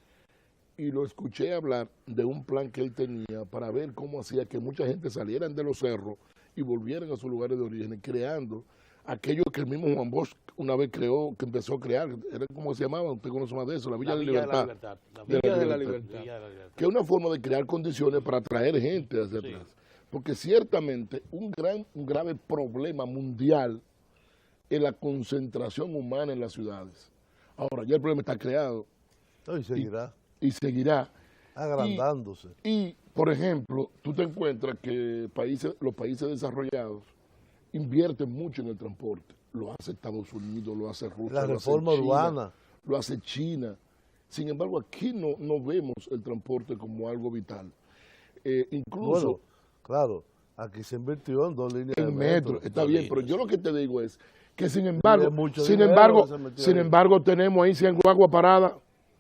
y lo escuché hablar de un plan que él tenía para ver cómo hacía que mucha gente salieran de los cerros y volvieran a sus lugares de origen, creando aquello que el mismo Juan Bosch una vez creó, que empezó a crear, era como se llamaba, usted conoce más de eso, la Villa de la Libertad. La De Villa la de la Libertad. Libertad. Villa de la Libertad. Que es una forma de crear condiciones para atraer gente hacia Sí. atrás. Porque ciertamente un grave problema mundial es la concentración humana en las ciudades. Ahora, ya el problema está creado No, y seguirá y seguirá. agrandándose. Y, por ejemplo, tú te encuentras que los países desarrollados invierten mucho en el transporte. Lo hace Estados Unidos, lo hace Rusia, La lo hace reforma China, urbana. lo hace China. Sin embargo, aquí no vemos el transporte como algo vital. Incluso Bueno, claro, aquí se invirtió en 2 líneas de en metro, está bien, pero yo lo que te digo es que sin embargo, mucho dinero que se metió ahí. tenemos ahí 100 guaguas paradas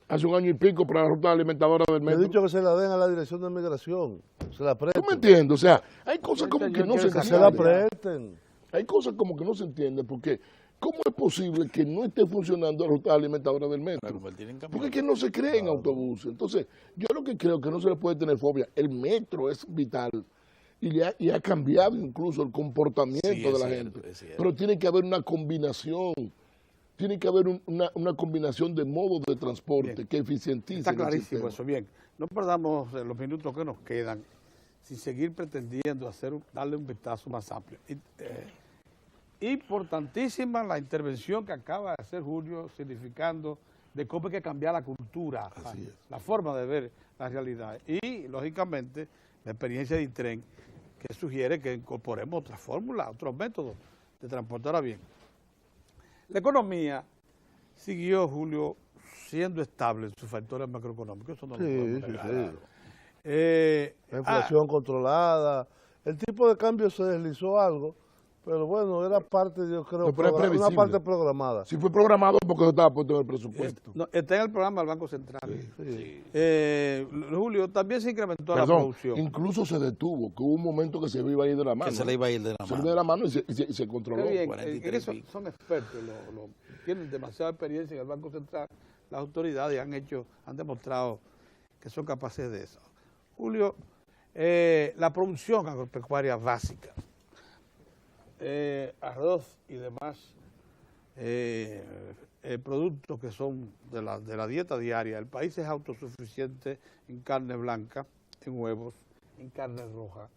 hace un año y pico para la ruta alimentadora del Yo he metro. dicho que se la den a la dirección de migración, se la ¿Tú me presten. entiendes? O sea, hay cosas como que no se Que se la entienden. presten. Hay cosas como que no se entienden porque ¿cómo es posible que no esté funcionando la ruta alimentadora del metro? Porque es que no se creen autobuses. Entonces, yo lo que creo que no se le puede tener fobia. El metro es vital y ha cambiado incluso el comportamiento de la gente. Pero tiene que haber una combinación. Tiene que haber una combinación de modos de transporte Bien. que eficientice Está el clarísimo sistema. eso. Bien, no perdamos los minutos que nos quedan sin seguir pretendiendo darle un vistazo más amplio. Importantísima la intervención que acaba de hacer Julio, significando de cómo hay que cambiar la cultura, la forma de ver la realidad. Y, lógicamente, la experiencia de Intren, que sugiere que incorporemos otras fórmulas, otros métodos de transporte. Ahora bien, la economía siguió, Julio, siendo estable en sus factores macroeconómicos. Eso no lo podemos negar. La inflación controlada. El tipo de cambio se deslizó algo, pero bueno, era parte, yo creo, No, pero es una previsible. parte programada. Si fue programado porque eso estaba puesto en el presupuesto. No, está en el programa del Banco Central. Julio, también se incrementó la Perdón, producción. incluso se detuvo, que hubo un momento que se iba a ir de la mano. Que se le iba a ir de la Se le mano. iba de la mano y se controló. Qué bien, 43 en eso y pico. son expertos, tienen demasiada experiencia en el Banco Central, las autoridades han demostrado que son capaces de eso. Julio, la producción agropecuaria básica, arroz y demás productos que son de la dieta diaria. El país es autosuficiente en carne blanca, en huevos, en carne roja.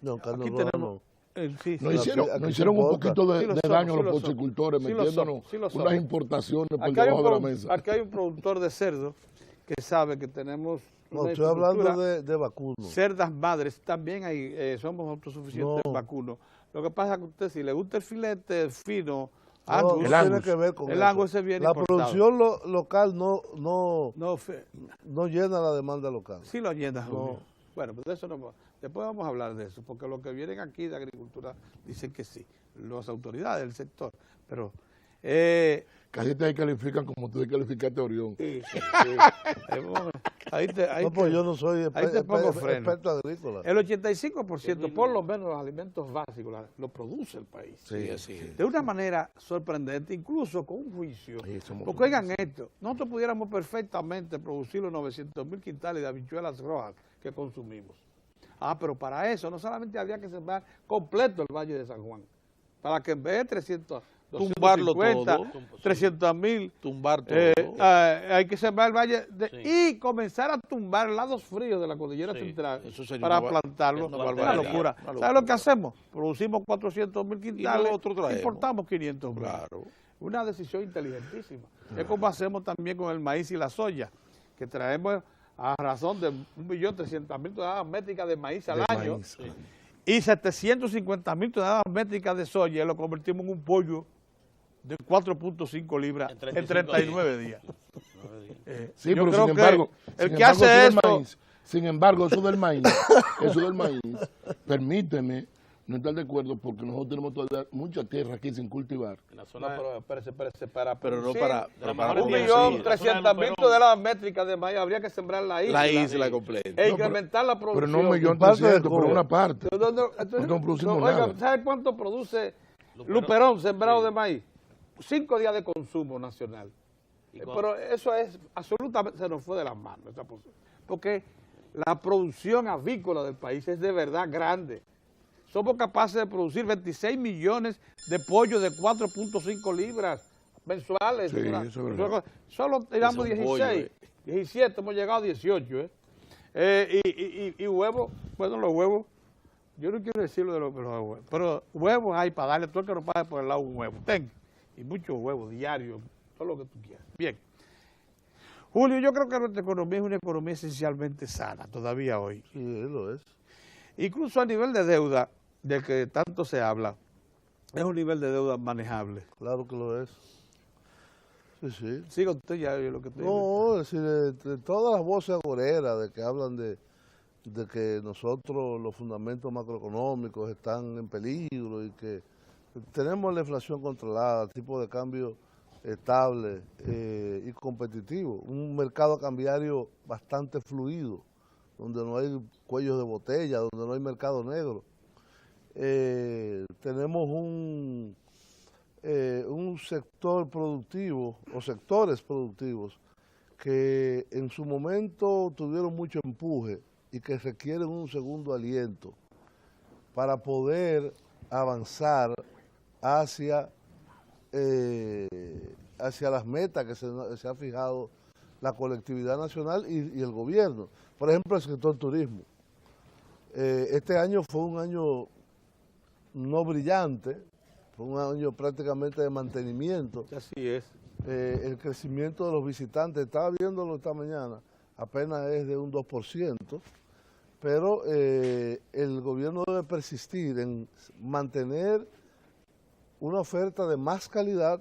No, carne Aquí roja tenemos... sí, No sí, hicieron, aquí no se hicieron un importa. poquito de, Sí lo de son, daño sí a lo los son. porcicultores, Sí lo son, metiéndonos sí lo son. unas importaciones por Aquí hay, debajo de la mesa. aquí hay un productor de cerdo que sabe que tenemos No, una estoy hablando infraestructura, de vacuno. cerdas madres, también somos autosuficientes en No. vacuno. Lo que pasa es que a usted, si le gusta el filete fino, No, Angus, no El tiene Angus. que ver con el eso. Angus es bien La importado. producción local no No, llena la demanda local. sí lo llena, No. Julio. Bueno, pues de eso no, después vamos a hablar de eso, porque los que vienen aquí de agricultura dicen que sí, las autoridades del sector, pero... Casi te califican como tú calificaste a Orión. sí. Ahí No, pues yo no soy ahí te pongo freno. experto agrícola. El 85%, por lo menos, los alimentos básicos lo produce el país. Sí, así es. De una manera sorprendente, incluso con un juicio. Sí, somos Porque oigan esto, nosotros pudiéramos perfectamente producir los 900,000 quintales de habichuelas rojas que consumimos. Pero para eso no solamente había que sembrar completo el Valle de San Juan, para que en vez de 300, Tumbarlo 250, todo. 300,000, Tumbar todo. hay que sembrar el valle Sí. y comenzar a tumbar lados fríos de la cordillera Sí, central eso sería para una plantarlo. una Una barbaridad, locura. una ¿Sabes lo que locura. hacemos? Producimos 400,000 quintales, nosotros traemos. importamos 500,000. Claro. Una decisión inteligentísima. Es como hacemos también con el maíz y la soya, que traemos a razón de 1.300.000 toneladas métricas de maíz al año y 750,000 toneladas métricas de soya, y lo convertimos en un pollo de 4.5 libras en 39 días. Sí, Yo pero creo sin que embargo, el sin que embargo, hace eso del eso- maíz, sin embargo, eso del maíz, permíteme no estar de acuerdo porque nosotros tenemos todavía mucha tierra aquí sin cultivar. En la zona Espérese, Pero no producir para... de la para mejor producir. tierra, 1.300.000 toneladas métricas de maíz, habría que sembrar la isla. La isla completa. E incrementar la Pero producción. no 1.300.000, parte de pero Cuba. una parte. Entonces, No producimos oiga, nada. ¿sabe cuánto produce Luperón sembrado de maíz? 5 días de consumo nacional. Pero eso es absolutamente, se nos fue de las manos, esa posición. Porque la producción avícola del país es de verdad grande. Somos capaces de producir 26 millones de pollos de 4.5 libras mensuales. Sí, ¿verdad? eso es verdad. Solo tiramos Es un pollo, 16, 17, hemos llegado a 18. Y huevos, bueno, los huevos, yo no quiero decirlo de los huevos, pero huevos hay para darle, todo el que no pague por el lado un huevo. Ten, y muchos huevos diarios, todo lo que tú quieras. Bien. Julio, yo creo que nuestra economía es una economía esencialmente sana, todavía hoy. Sí, lo es. Incluso a nivel de deuda, del que tanto se habla, es un nivel de deuda manejable. Claro que lo es. Sí, sí. Siga usted ya lo que estoy No, es decir, de todas las voces agoreras de que hablan de que nosotros los fundamentos macroeconómicos están en peligro y que tenemos la inflación controlada, el tipo de cambio estable y competitivo. Un mercado cambiario bastante fluido, donde no hay cuellos de botella, donde no hay mercado negro. Tenemos un sector productivo o sectores productivos que en su momento tuvieron mucho empuje y que requieren un segundo aliento para poder avanzar hacia las metas que se ha fijado la colectividad nacional y el gobierno. Por ejemplo, el sector turismo. Este año fue un año no brillante, fue un año prácticamente de mantenimiento. Así es. El crecimiento de los visitantes, estaba viéndolo esta mañana, apenas es de un 2%, pero el gobierno debe persistir en mantener una oferta de más calidad,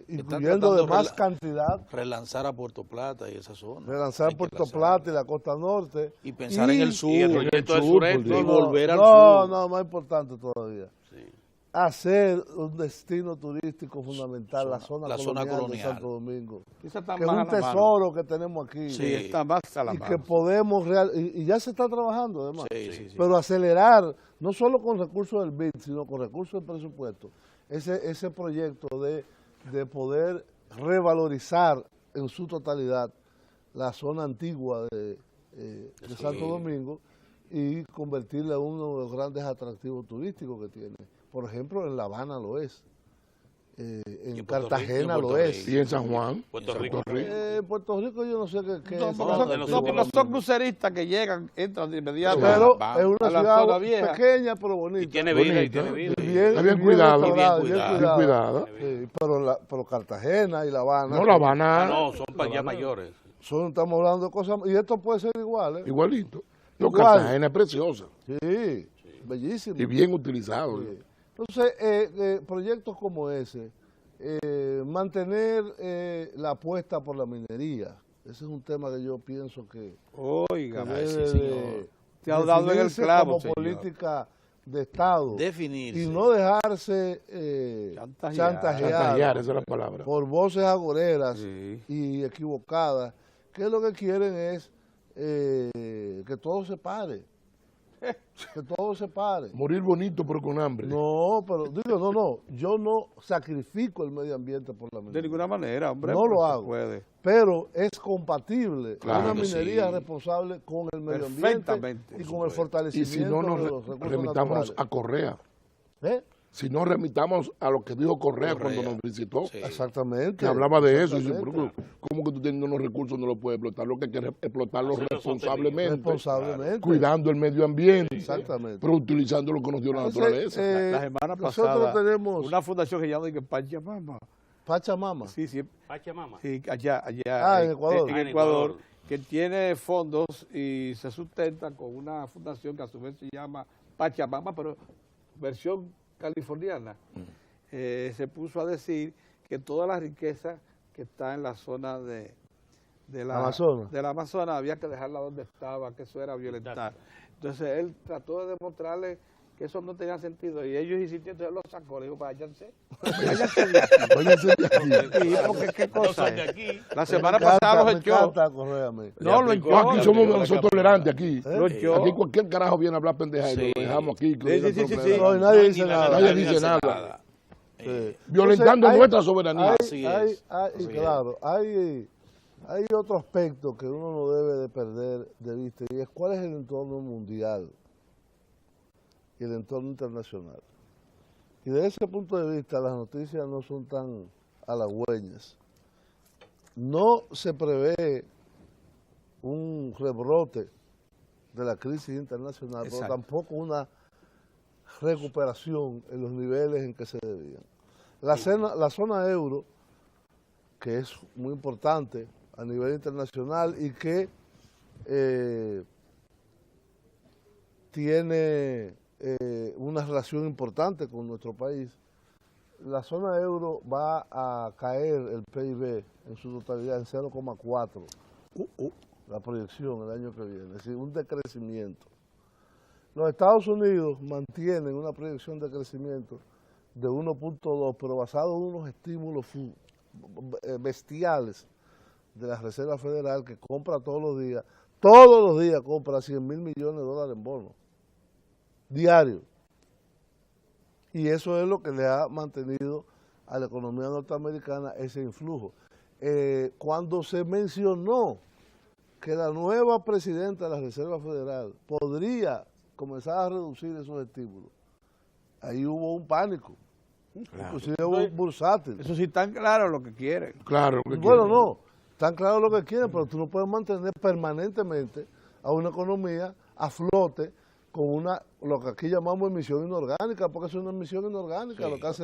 incluyendo de más cantidad, Relanzar a Puerto Plata y esa zona. relanzar Puerto Plata y la costa norte. Y pensar en el sur, y el proyecto del sur, sureste. y volver al no, sur. no, más importante todavía. Sí. Hacer un destino turístico fundamental, la zona colonial de Santo Domingo, Esa está que es más a un la mano. tesoro que tenemos aquí. Sí. Está más a la Y mano. que podemos, y ya se está trabajando además, Sí. pero acelerar, no solo con recursos del BID, sino con recursos del presupuesto, ese proyecto de poder revalorizar en su totalidad la zona antigua de Santo Domingo y convertirla en uno de los grandes atractivos turísticos que tiene. Por ejemplo, en La Habana lo es, en en Puerto Cartagena Rico, lo es. Y en San Juan, Puerto Rico. En Puerto Rico yo no sé qué No, es. porque de son, los no, porque últimos- son cruceristas que llegan, entran de inmediato. Pero Va es una a la ciudad zona vieja. pequeña pero bonita. Y tiene vida, y Bonita. tiene vida. Y bien, Está bien y cuidado, restaurada, bien bien cuidada. cuidada. bien cuidada. Sí, pero Cartagena y La Habana. No, La Habana, No, son para allá mayores. Estamos hablando de cosas, y esto puede ser igual, ¿eh? igualito. No, Igual. Cartagena es preciosa Sí, bellísimo. y bien utilizado. Sí. Entonces, proyectos como ese, mantener la apuesta por la minería, ese es un tema que yo pienso que Oiga, debe te ha dado en el definirse clavo, como señor. política de Estado. Definirse. Y no dejarse Chantajear, esa es la palabra. por voces agoreras Sí. y equivocadas, que lo que quieren es que todo se pare, que todo se pare. Morir bonito pero con hambre. No, pero digo, no, yo no sacrifico el medio ambiente por la De minería, ninguna manera, hombre. No pero lo se hago. puede. pero es compatible Claro una que minería sí. responsable con el medio ambiente Perfectamente, y por con el supuesto. Y fortalecimiento si no de nos los recursos remitámonos naturales. a Correa, ¿Eh? si no remitamos a lo que dijo Correa, Correa. cuando nos visitó, Sí. Exactamente. que hablaba de eso, y dice, Exactamente. pero ¿cómo que tú teniendo unos recursos no los puedes explotar? Lo que hay que explotarlos Hacerlo responsablemente, Responsablemente. cuidando el medio ambiente, Exactamente. pero utilizando lo que nos dio la Entonces, naturaleza. La semana nosotros pasada, tenemos una fundación que llama Pachamama. Pachamama. Sí, sí, Pachamama. sí, allá En Ecuador. en En Ecuador, Ecuador. que tiene fondos y se sustenta con una fundación que a su vez se llama Pachamama, pero versión californiana. Se puso a decir que toda la riqueza que está en la zona de la Amazonas había que dejarla donde estaba, que eso era violentar. Entonces él trató de demostrarle que eso no tenía sentido y ellos insistieron, entonces lo sacó, le dijo, váyanse de aquí. Váyanse de aquí. Sí, porque qué No cosa son de es. aquí. La semana pasada los echó. Me encanta Correa a mí. No, lo Le echó. No, aquí somos aplicó la nosotros campaña. tolerantes aquí. Lo echó. Aquí cualquier carajo viene a hablar pendeja y Sí. lo dejamos aquí. que lo Sí, digan sí, sí, todos sí. tolerantes. No, y nadie dice Ni la nada. Nadie nadie dice hace nada. Sí. Violentando Entonces, nuestra soberanía. Así es. Así Claro, hay otro aspecto que uno no debe de perder de vista y es cuál es el entorno mundial y el entorno internacional. Y desde ese punto de vista las noticias no son tan halagüeñas. No se prevé un rebrote de la crisis internacional, pero Exacto. tampoco una recuperación en los niveles en que se debían. La zona euro, que es muy importante a nivel internacional y que tiene una relación importante con nuestro país, la zona euro va a caer el PIB en su totalidad en 0,4, la proyección el año que viene, es decir, un decrecimiento. Los Estados Unidos mantienen una proyección de crecimiento de 1.2, pero basado en unos estímulos bestiales de la Reserva Federal, que compra todos los días compra 100.000 millones de dólares en bonos, diarios. Y eso es lo que le ha mantenido a la economía norteamericana ese influjo. Cuando se mencionó que la nueva presidenta de la Reserva Federal podría comenzar a reducir esos estímulos, ahí hubo un pánico. Inclusive hubo un bursátil. Eso sí están claros lo que quieren. Claro. Bueno, no, están claros lo que quieren, pero tú no puedes mantener permanentemente a una economía a flote con lo que aquí llamamos emisión inorgánica, porque es una emisión inorgánica, sí, lo que hace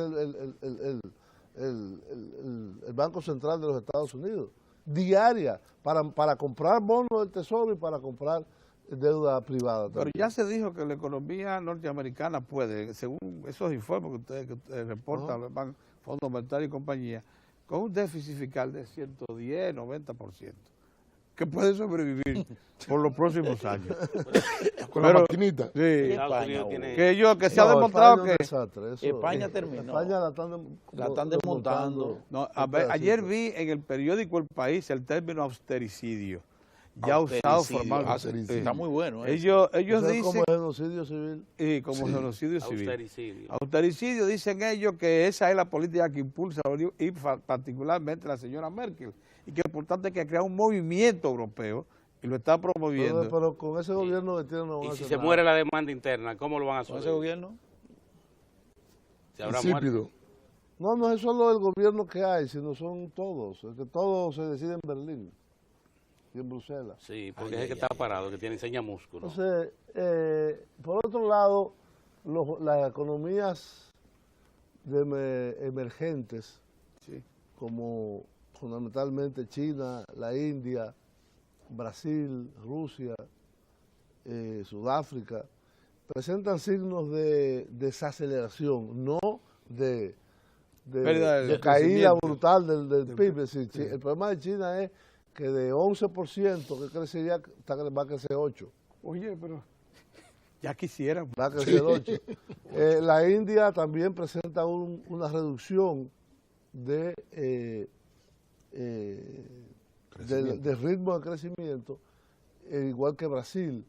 el Banco Central de los Estados Unidos, diaria, para comprar bonos del Tesoro y para comprar deuda privada también. Pero ya se dijo que la economía norteamericana puede, según esos informes que ustedes reportan, el Fondo Monetario y compañía, con un déficit fiscal de 110, 90%, que puede sobrevivir por los próximos años. Con la maquinita. Sí, Estados Unidos que se ha demostrado que España terminó. España la están desmontando. No, ayer vi en el periódico El País el término austericidio, ya usado formalmente. Está muy bueno. Ellos ¿Eso es dicen... como genocidio civil? Y como genocidio civil. Austericidio. Austericidio, dicen ellos que esa es la política que impulsa, y particularmente la señora Merkel, y que por tanto hay que crear un movimiento europeo, y lo está promoviendo. Pero con ese gobierno que tiene no van a Y si hacer se nada. muere la demanda interna, ¿cómo lo van a ¿Con subir? ese gobierno? ¿Se habrá muerto? Insípido. No es solo el gobierno que hay, sino son todos, es que todo se decide en Berlín y en Bruselas. Sí, porque es el que está parado, que tiene enseña músculo. Entonces, por otro lado, las economías emergentes, Sí. como fundamentalmente China, la India, Brasil, Rusia, Sudáfrica, presentan signos de desaceleración, no de caída crecimiento. brutal del PIB. Sí. El problema de China es que de 11% que crecería, va a crecer 8%. Oye, pero ya quisieran. Va a crecer 8%. La India también presenta una reducción del ritmo de crecimiento, igual que Brasil.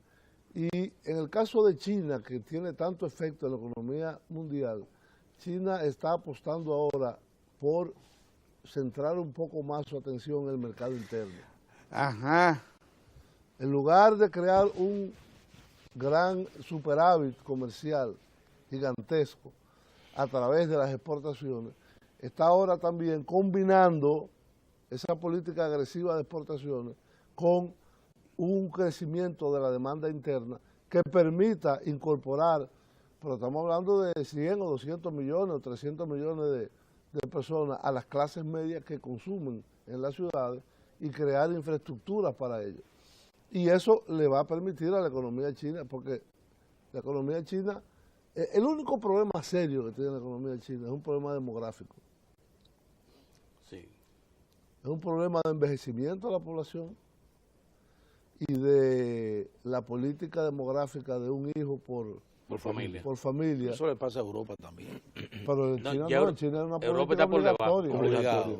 Y en el caso de China, que tiene tanto efecto en la economía mundial, China está apostando ahora por centrar un poco más su atención en el mercado interno. Ajá. En lugar de crear un gran superávit comercial gigantesco a través de las exportaciones, está ahora también combinando esa política agresiva de exportaciones con un crecimiento de la demanda interna que permita incorporar, pero estamos hablando de 100 o 200 millones o 300 millones de personas a las clases medias que consumen en las ciudades y crear infraestructuras para ellos. Y eso le va a permitir a la economía china, porque la economía china, el único problema serio que tiene la economía china es un problema demográfico. Sí. Es un problema de envejecimiento de la población y de la política demográfica de un hijo por familia. Eso le pasa a Europa también. Pero en No, China ya no, en China es una Europa política está por debajo. obligatoria.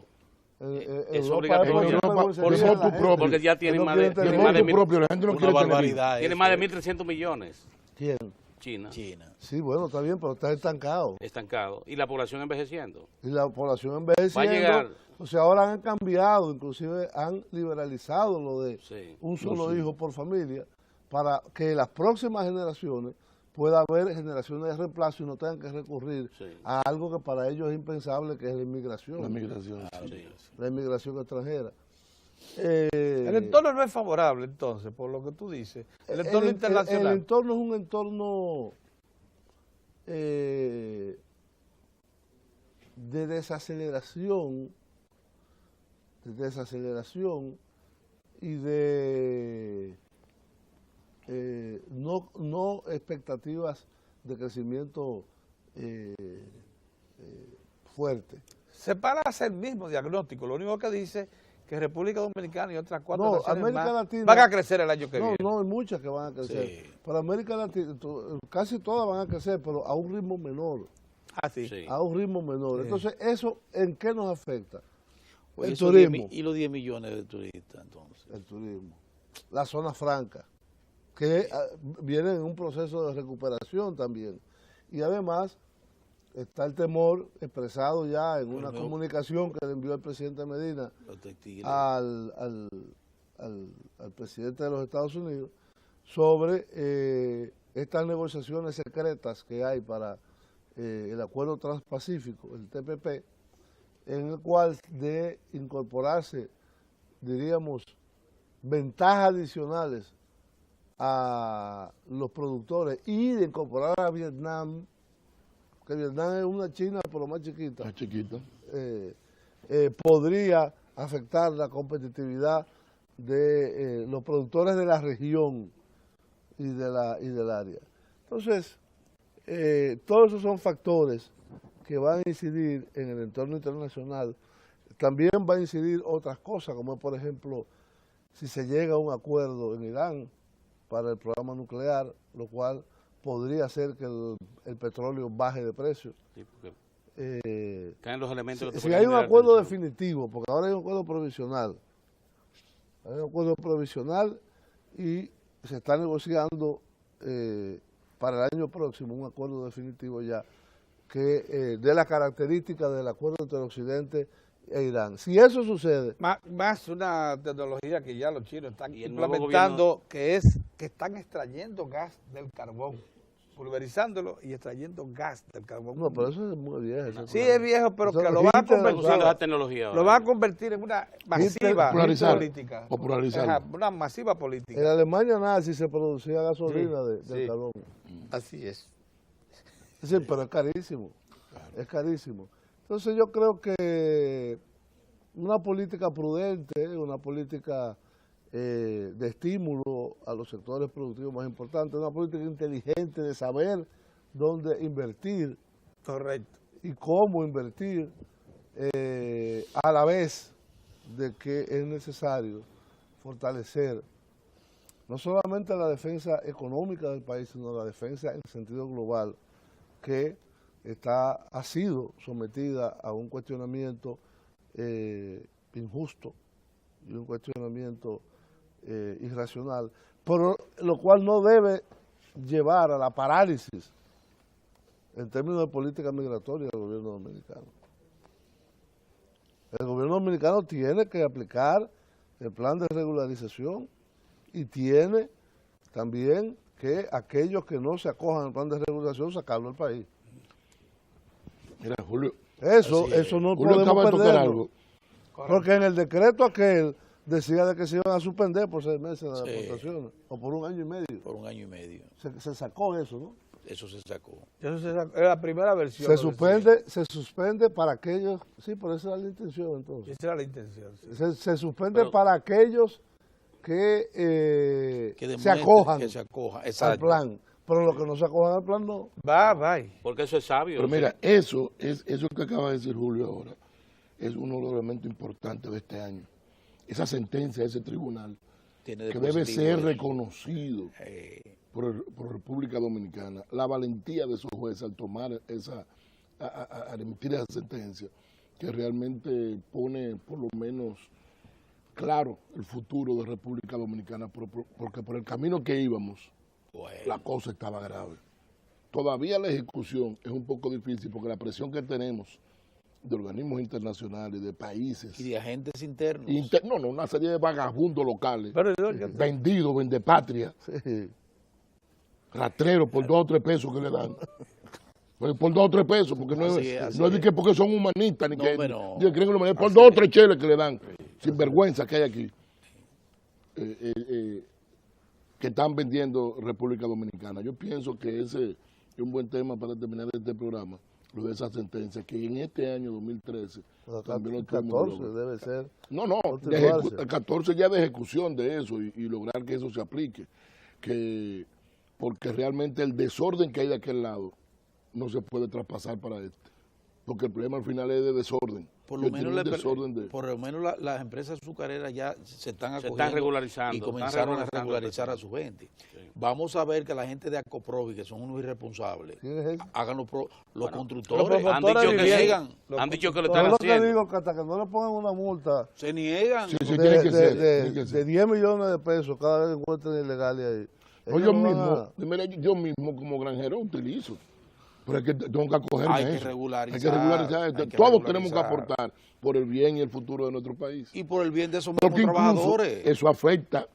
Es obligatorio. Por ser tu propio. Porque ya tienen no más quieren de, tener tienen más de tu mil- propio, la gente no Una quiere tener barbaridad. tiene eso. más de 1.300 millones. ¿Quién? China, China. Sí, bueno, está bien, pero está estancado. estancado. Y la población envejeciendo. Y la población envejeciendo, Va a llegar. o sea, ahora han cambiado, inclusive han liberalizado lo de Sí. un solo hijo por familia, para que en las próximas generaciones pueda haber generaciones de reemplazo y no tengan que recurrir Sí. a algo que para ellos es impensable, que es la inmigración. la migración. Sí. La inmigración extranjera. El entorno no es favorable, entonces, por lo que tú dices. El entorno internacional. El entorno es un entorno de desaceleración y de no expectativas de crecimiento fuerte. Se para a hacer el mismo diagnóstico. Lo único que dice que República Dominicana y otras 4 No, naciones América más Latina van a crecer el año que No, viene. no, hay muchas que van a crecer. Sí. Pero América Latina, casi todas van a crecer, pero a un ritmo menor. Sí. Sí. a un ritmo menor. Entonces, ¿eso en qué nos afecta? Pues El esos 10 turismo. y los 10 millones de turistas, entonces. El turismo. La zona franca, que viene en un proceso de recuperación también. Y además está el temor expresado ya en una comunicación que le envió el presidente Medina Los textiles. al presidente de los Estados Unidos sobre estas negociaciones secretas que hay para el Acuerdo Transpacífico, el TPP, en el cual de incorporarse, diríamos, ventajas adicionales a los productores y de incorporar a Vietnam, que Vietnam es una China pero más chiquita, Está chiquita. podría afectar la competitividad de los productores de la región y del área. Entonces, todos esos son factores que van a incidir en el entorno internacional. También va a incidir otras cosas, como por ejemplo, si se llega a un acuerdo en Irán para el programa nuclear, lo cual podría hacer que el petróleo baje de precio. Sí, porque caen los elementos que Si te hay pueden un generar acuerdo tensión. definitivo, porque ahora hay un acuerdo provisional, y se está negociando para el año próximo un acuerdo definitivo ya que de las características del acuerdo entre Occidente e Irán. Si eso sucede, Más una tecnología que ya los chinos están Y el nuevo implementando, que están extrayendo gas del carbón, pulverizándolo y extrayendo gas del carbón. no, pero eso es muy viejo. ese Sí, programa. es viejo, pero Eso que es lo va a Hitler, Usando convertir, esa tecnología ahora. lo va a convertir en una masiva Popularizar. política. Popularizarlo. Ajá, una masiva En política. Alemania nazi se producía gasolina del sí. carbón. Así es. Sí, pero es carísimo, es carísimo. Entonces yo creo que una política prudente, una política de estímulo a los sectores productivos más importantes, una política inteligente de saber dónde invertir Correcto. y cómo invertir, a la vez de que es necesario fortalecer no solamente la defensa económica del país, sino la defensa en sentido global, que ha sido sometida a un cuestionamiento injusto y un cuestionamiento irracional, pero lo cual no debe llevar a la parálisis en términos de política migratoria del gobierno dominicano. El gobierno dominicano tiene que aplicar el plan de regularización y tiene también que aquellos que no se acojan al plan de regularización sacarlo del país. Mira, Julio, Eso no Julio podemos acaba de tocar perderlo. algo. Porque en el decreto aquel decía de que se iban a suspender por 6 meses las Sí. deportaciones, o por 1 año y medio. Por 1 año y medio. Se sacó eso, ¿no? Eso se sacó. Eso es la primera versión. Se suspende para aquellos, sí, por esa era la intención entonces. Esa era la intención. Sí. Se suspende Pero- para aquellos que Que se demuestre acojan que se acoja. al Exacto. plan, pero los que no se acojan al plan no. Bye. Porque eso es sabio. Pero mira, eso que acaba de decir Julio ahora es uno de los elementos importantes de este año. Esa sentencia de ese tribunal Tiene de que debe positivo ser eso. reconocido por República Dominicana, la valentía de esos jueces al tomar al emitir esa sentencia, que realmente pone por lo menos claro el futuro de República Dominicana, porque por el camino que íbamos, Bueno, la cosa estaba grave. Todavía la ejecución es un poco difícil porque la presión que tenemos de organismos internacionales, de países, y de agentes internos. no, una serie de vagabundos locales, Pero vendidos, vendepatria, Sí. rastreros por 2 o 3 pesos que le dan. Por 2 o 3 pesos, porque no Así es, es, no es así de que porque son humanistas, ni No, que, hombre, no. ni que creen que lo merecen, por 2 o 3 cheles que le dan, sin vergüenza que hay aquí, que están vendiendo República Dominicana. Yo pienso que ese es un buen tema para terminar este programa, lo de esa sentencia, que en este año 2013 también lo El tuvimos 14 que lograr. debe ser. No, Continuarse. el 14 ya de ejecución de eso y lograr que eso se aplique, porque realmente el desorden que hay de aquel lado no se puede traspasar para este, porque el problema al final es de desorden. Por Yo lo tengo menos, un desorden de... por lo menos las empresas azucareras ya se están Se acogiendo están regularizando, y están comenzaron a regularizando regularizar a su gente. Sí. vamos a ver que la gente de Acoprovi, que son unos irresponsables, ¿Quién es ese? hagan los Los constructores, han dicho que se sí. niegan, Han dicho que lo Pero están es lo que haciendo. digo, que hasta que no le pongan una multa se niegan. Sí, sí, tiene que ser. tiene que de ser. 10 millones de pesos cada vez que encuentren ilegales ahí. O Ellos yo no van mismo, a- mira, yo mismo como granjero utilizo. Pero es que tengo que acogerme Hay a que eso. regularizar, Hay que regularizar hay esto. que Todos regularizar. tenemos que aportar por el bien y el futuro de nuestro país. Y por el bien de esos mismos Porque incluso trabajadores. eso afecta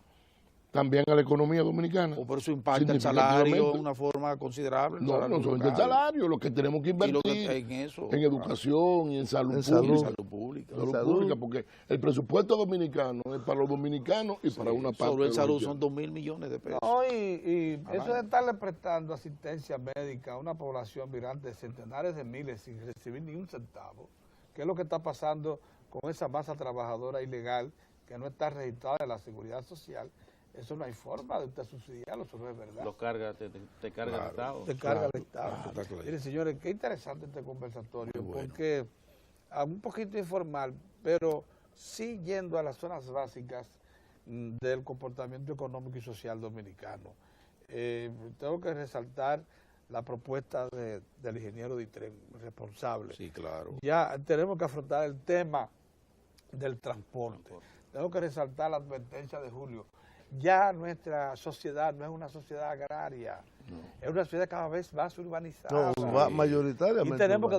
también a la economía dominicana. O por eso impacta el salario de Significativamente. una forma considerable. el No, salario no solamente el local. salario, lo que tenemos que Y lo invertir que en eso. en educación y en salud En pública. salud. Salud pública. Salud salud. pública, porque el presupuesto dominicano es para los dominicanos y para una parte Sobre el de los salud haitianos. son 2.000 millones de pesos. No, y eso de estarle prestando asistencia médica a una población migrante de centenares de miles sin recibir ni un centavo, que es lo que está pasando con esa masa trabajadora ilegal que no está registrada en la Seguridad Social. Eso no hay forma de usted subsidiarlo, eso no es verdad. Lo carga, te carga el Estado. Te carga el Estado. está claro. Miren, señores, qué interesante este conversatorio, porque un poquito informal, pero sí yendo a las zonas básicas del comportamiento económico y social dominicano. Tengo que resaltar la propuesta del ingeniero Ditren, responsable. Sí, claro. Ya tenemos que afrontar el tema del transporte. Tengo que resaltar la advertencia de Julio. Ya nuestra sociedad no es una sociedad agraria, es una sociedad cada vez más urbanizada. No, mayoritariamente. Y tenemos que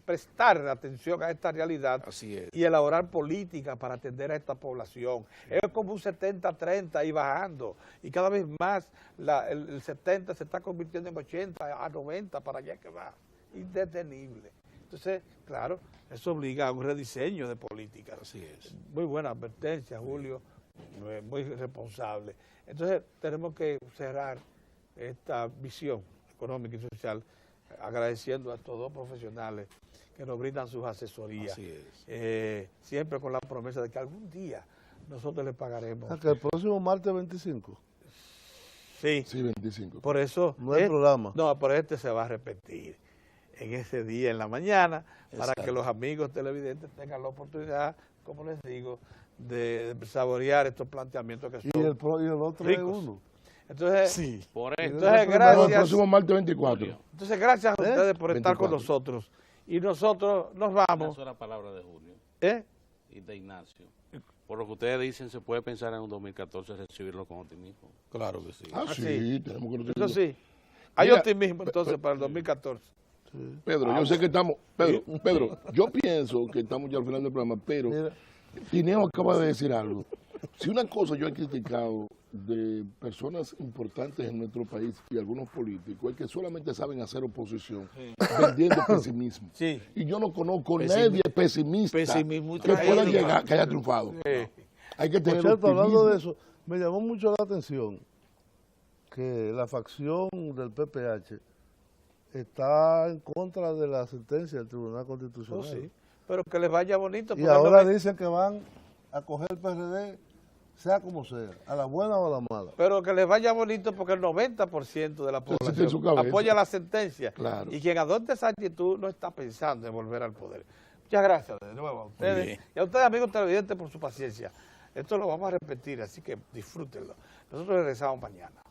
prestar atención a esta realidad Así es. y elaborar políticas para atender a esta población. Es como un 70-30 y bajando, y cada vez más el 70 se está convirtiendo en 80 a 90 para allá que va, indetenible. Entonces, claro, eso obliga a un rediseño de políticas. Así es. Muy buena advertencia, Julio, muy responsable. Entonces, tenemos que cerrar esta visión económica y social agradeciendo a estos dos profesionales que nos brindan sus asesorías. Así es. Siempre con la promesa de que algún día nosotros les pagaremos. Que el próximo martes 25. Sí, Sí, 25. por eso... No hay programa. No, pero este se va a repetir en ese día, en la mañana, para Exacto. que los amigos televidentes tengan la oportunidad, como les digo, de saborear estos planteamientos que son Y el otro es ricos. uno. Entonces, Sí. Por eso. entonces No, el gracias. próximo martes 24. Entonces, gracias a ustedes por estar 24. con nosotros. Y nosotros nos Una vamos. sola palabra de Julio ¿Eh? y de Ignacio. Por lo que ustedes dicen, se puede pensar en un 2014 recibirlo con optimismo. Claro que sí. Ah, Ah, sí, sí. tenemos que Eso sí. Hay Mira, optimismo entonces para el 2014. Pedro, yo sé que estamos, Pedro, yo pienso que estamos ya al final del programa, pero Mira. Tineo acaba de decir algo. Si una cosa yo he criticado de personas importantes en nuestro país y algunos políticos es que solamente saben hacer oposición, vendiendo pesimismo. Sí. Y yo no conozco Pesimismo. nadie pesimista Pesimismo y que pueda tragedia. llegar, que haya triunfado. Hay que Por tener cierto, hablando optimismo. de eso, me llamó mucho la atención que la facción del PPH está en contra de la sentencia del Tribunal Constitucional. Oh, sí. Pero que les vaya bonito. Y porque ahora no me- dicen que van a coger el PRD, sea como sea, a la buena o a la mala. Pero que les vaya bonito porque el 90% de la Se siente en población su cabeza. apoya la sentencia. Claro. Y quien adopte esa actitud no está pensando en volver al poder. Muchas gracias de nuevo a ustedes. bien. Y a ustedes, amigos televidentes, por su paciencia. Esto lo vamos a repetir, así que disfrútenlo. Nosotros regresamos mañana.